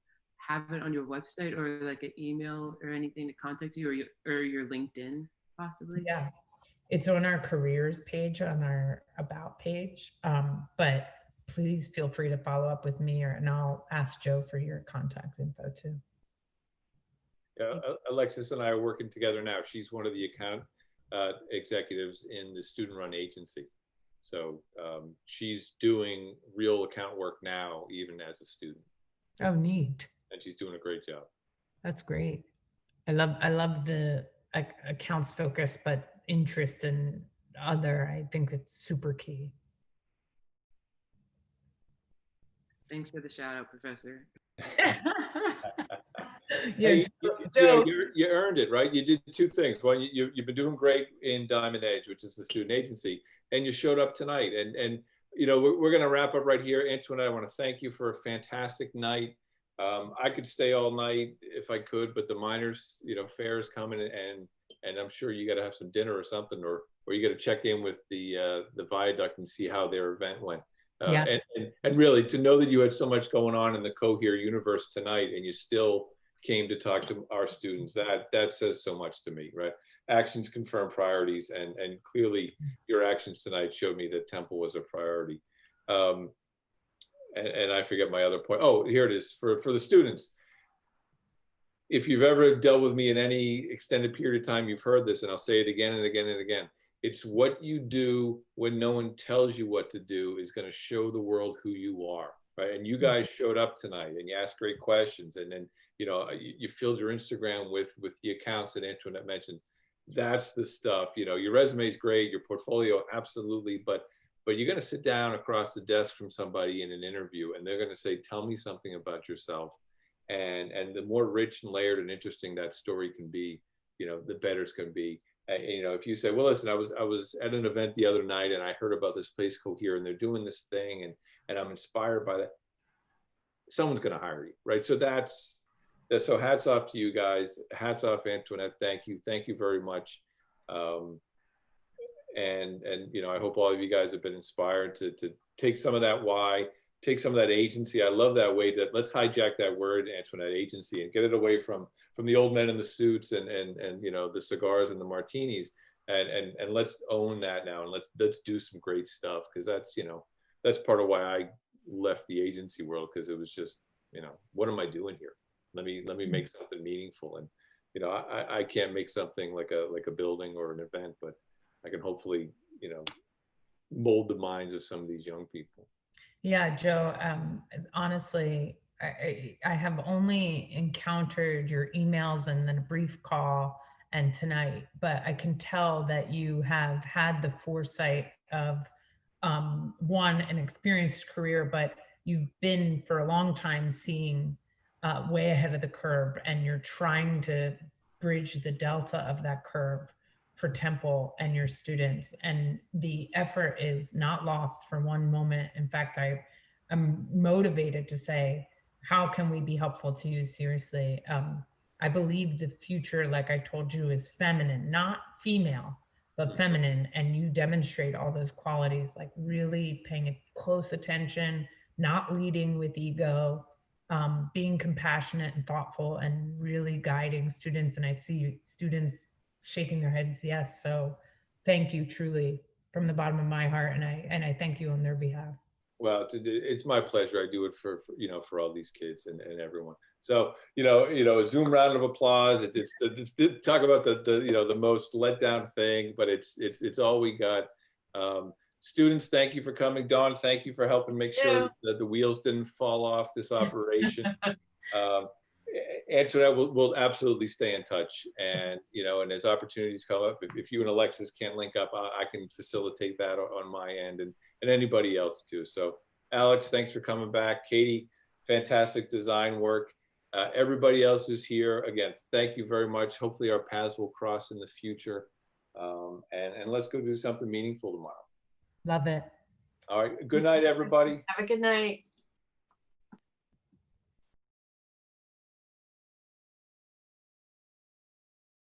have it on your website or like an email or anything to contact you, or your LinkedIn possibly. Yeah, it's on our careers page on our about page. But please feel free to follow up with me, and I'll ask Joe for your contact info too. Yeah, Alexis and I are working together now. She's one of the account executives in the student-run agency. So she's doing real account work now, even as a student. Oh, neat. And she's doing a great job. That's great. I love the accounts focus, but interest in other. I think it's super key. Thanks for the shout out, Professor. Yeah, hey, Joe. you earned it, right? You did two things. One, you've been doing great in Diamond Edge, which is the student agency, and you showed up tonight. And you know, we're going to wrap up right here. Antoinette, I want to thank you for a fantastic night. I could stay all night if I could, but the miners, you know, fair is coming, and I'm sure you got to have some dinner or something, or you got to check in with the viaduct and see how their event went. Yeah. And really, to know that you had so much going on in the Cohere universe tonight, and you still came to talk to our students, that says so much to me, right? Actions confirm priorities, and clearly your actions tonight showed me that Temple was a priority. And I forget my other point. Oh, here it is for the students. If you've ever dealt with me in any extended period of time, you've heard this, and I'll say it again and again and again. It's what you do when no one tells you what to do is going to show the world who you are, right? And you guys showed up tonight, and you asked great questions, and then you filled your Instagram with the accounts that Antoinette mentioned. That's the stuff. Your resume is great, your portfolio absolutely, but you're going to sit down across the desk from somebody in an interview, and they're going to say, "Tell me something about yourself." And the more rich and layered and interesting that story can be, the better it's going to be. If you say, well, listen, I was at an event the other night and I heard about this place Cohere and they're doing this thing and I'm inspired by that, someone's going to hire you, right? So so hats off to you guys. Hats off, Antoinette. Thank you very much. And I hope all of you guys have been inspired to take some of that why, take some of that agency. I love that way that let's hijack that word, Antoinette, agency, and get it away from the old men in the suits and the cigars and the martinis, and let's own that now, and let's do some great stuff, because that's part of why I left the agency world, because it was just what am I doing here? Let me make something meaningful, and I can't make something like a building or an event, but I can hopefully mold the minds of some of these young people. Yeah, Joe, honestly, I have only encountered your emails and then a brief call and tonight, but I can tell that you have had the foresight of one, an experienced career, but you've been for a long time seeing way ahead of the curve, and you're trying to bridge the delta of that curve for Temple and your students. And the effort is not lost for one moment. In fact, I'm motivated to say, how can we be helpful to you? Seriously. I believe the future, like I told you, is feminine, not female, but feminine. And you demonstrate all those qualities, like really paying close attention, not leading with ego, being compassionate and thoughtful, and really guiding students. And I see students shaking their heads, yes. So thank you truly from the bottom of my heart. And I thank you on their behalf. Well, it's my pleasure. I do it for for all these kids and everyone. So a Zoom round of applause. It's talk about the most let down thing, but it's all we got. Students, thank you for coming. Dawn, thank you for helping make sure that the wheels didn't fall off this operation. Antoinette, we'll absolutely stay in touch, and and as opportunities come up, if you and Alexis can't link up, I can facilitate that on my end, and anybody else too. So Alex, thanks for coming back. Katie, fantastic design work. Everybody else who's here, again, thank you very much. Hopefully our paths will cross in the future, and let's go do something meaningful tomorrow. Love it. All right, good night, everybody. Have a good night.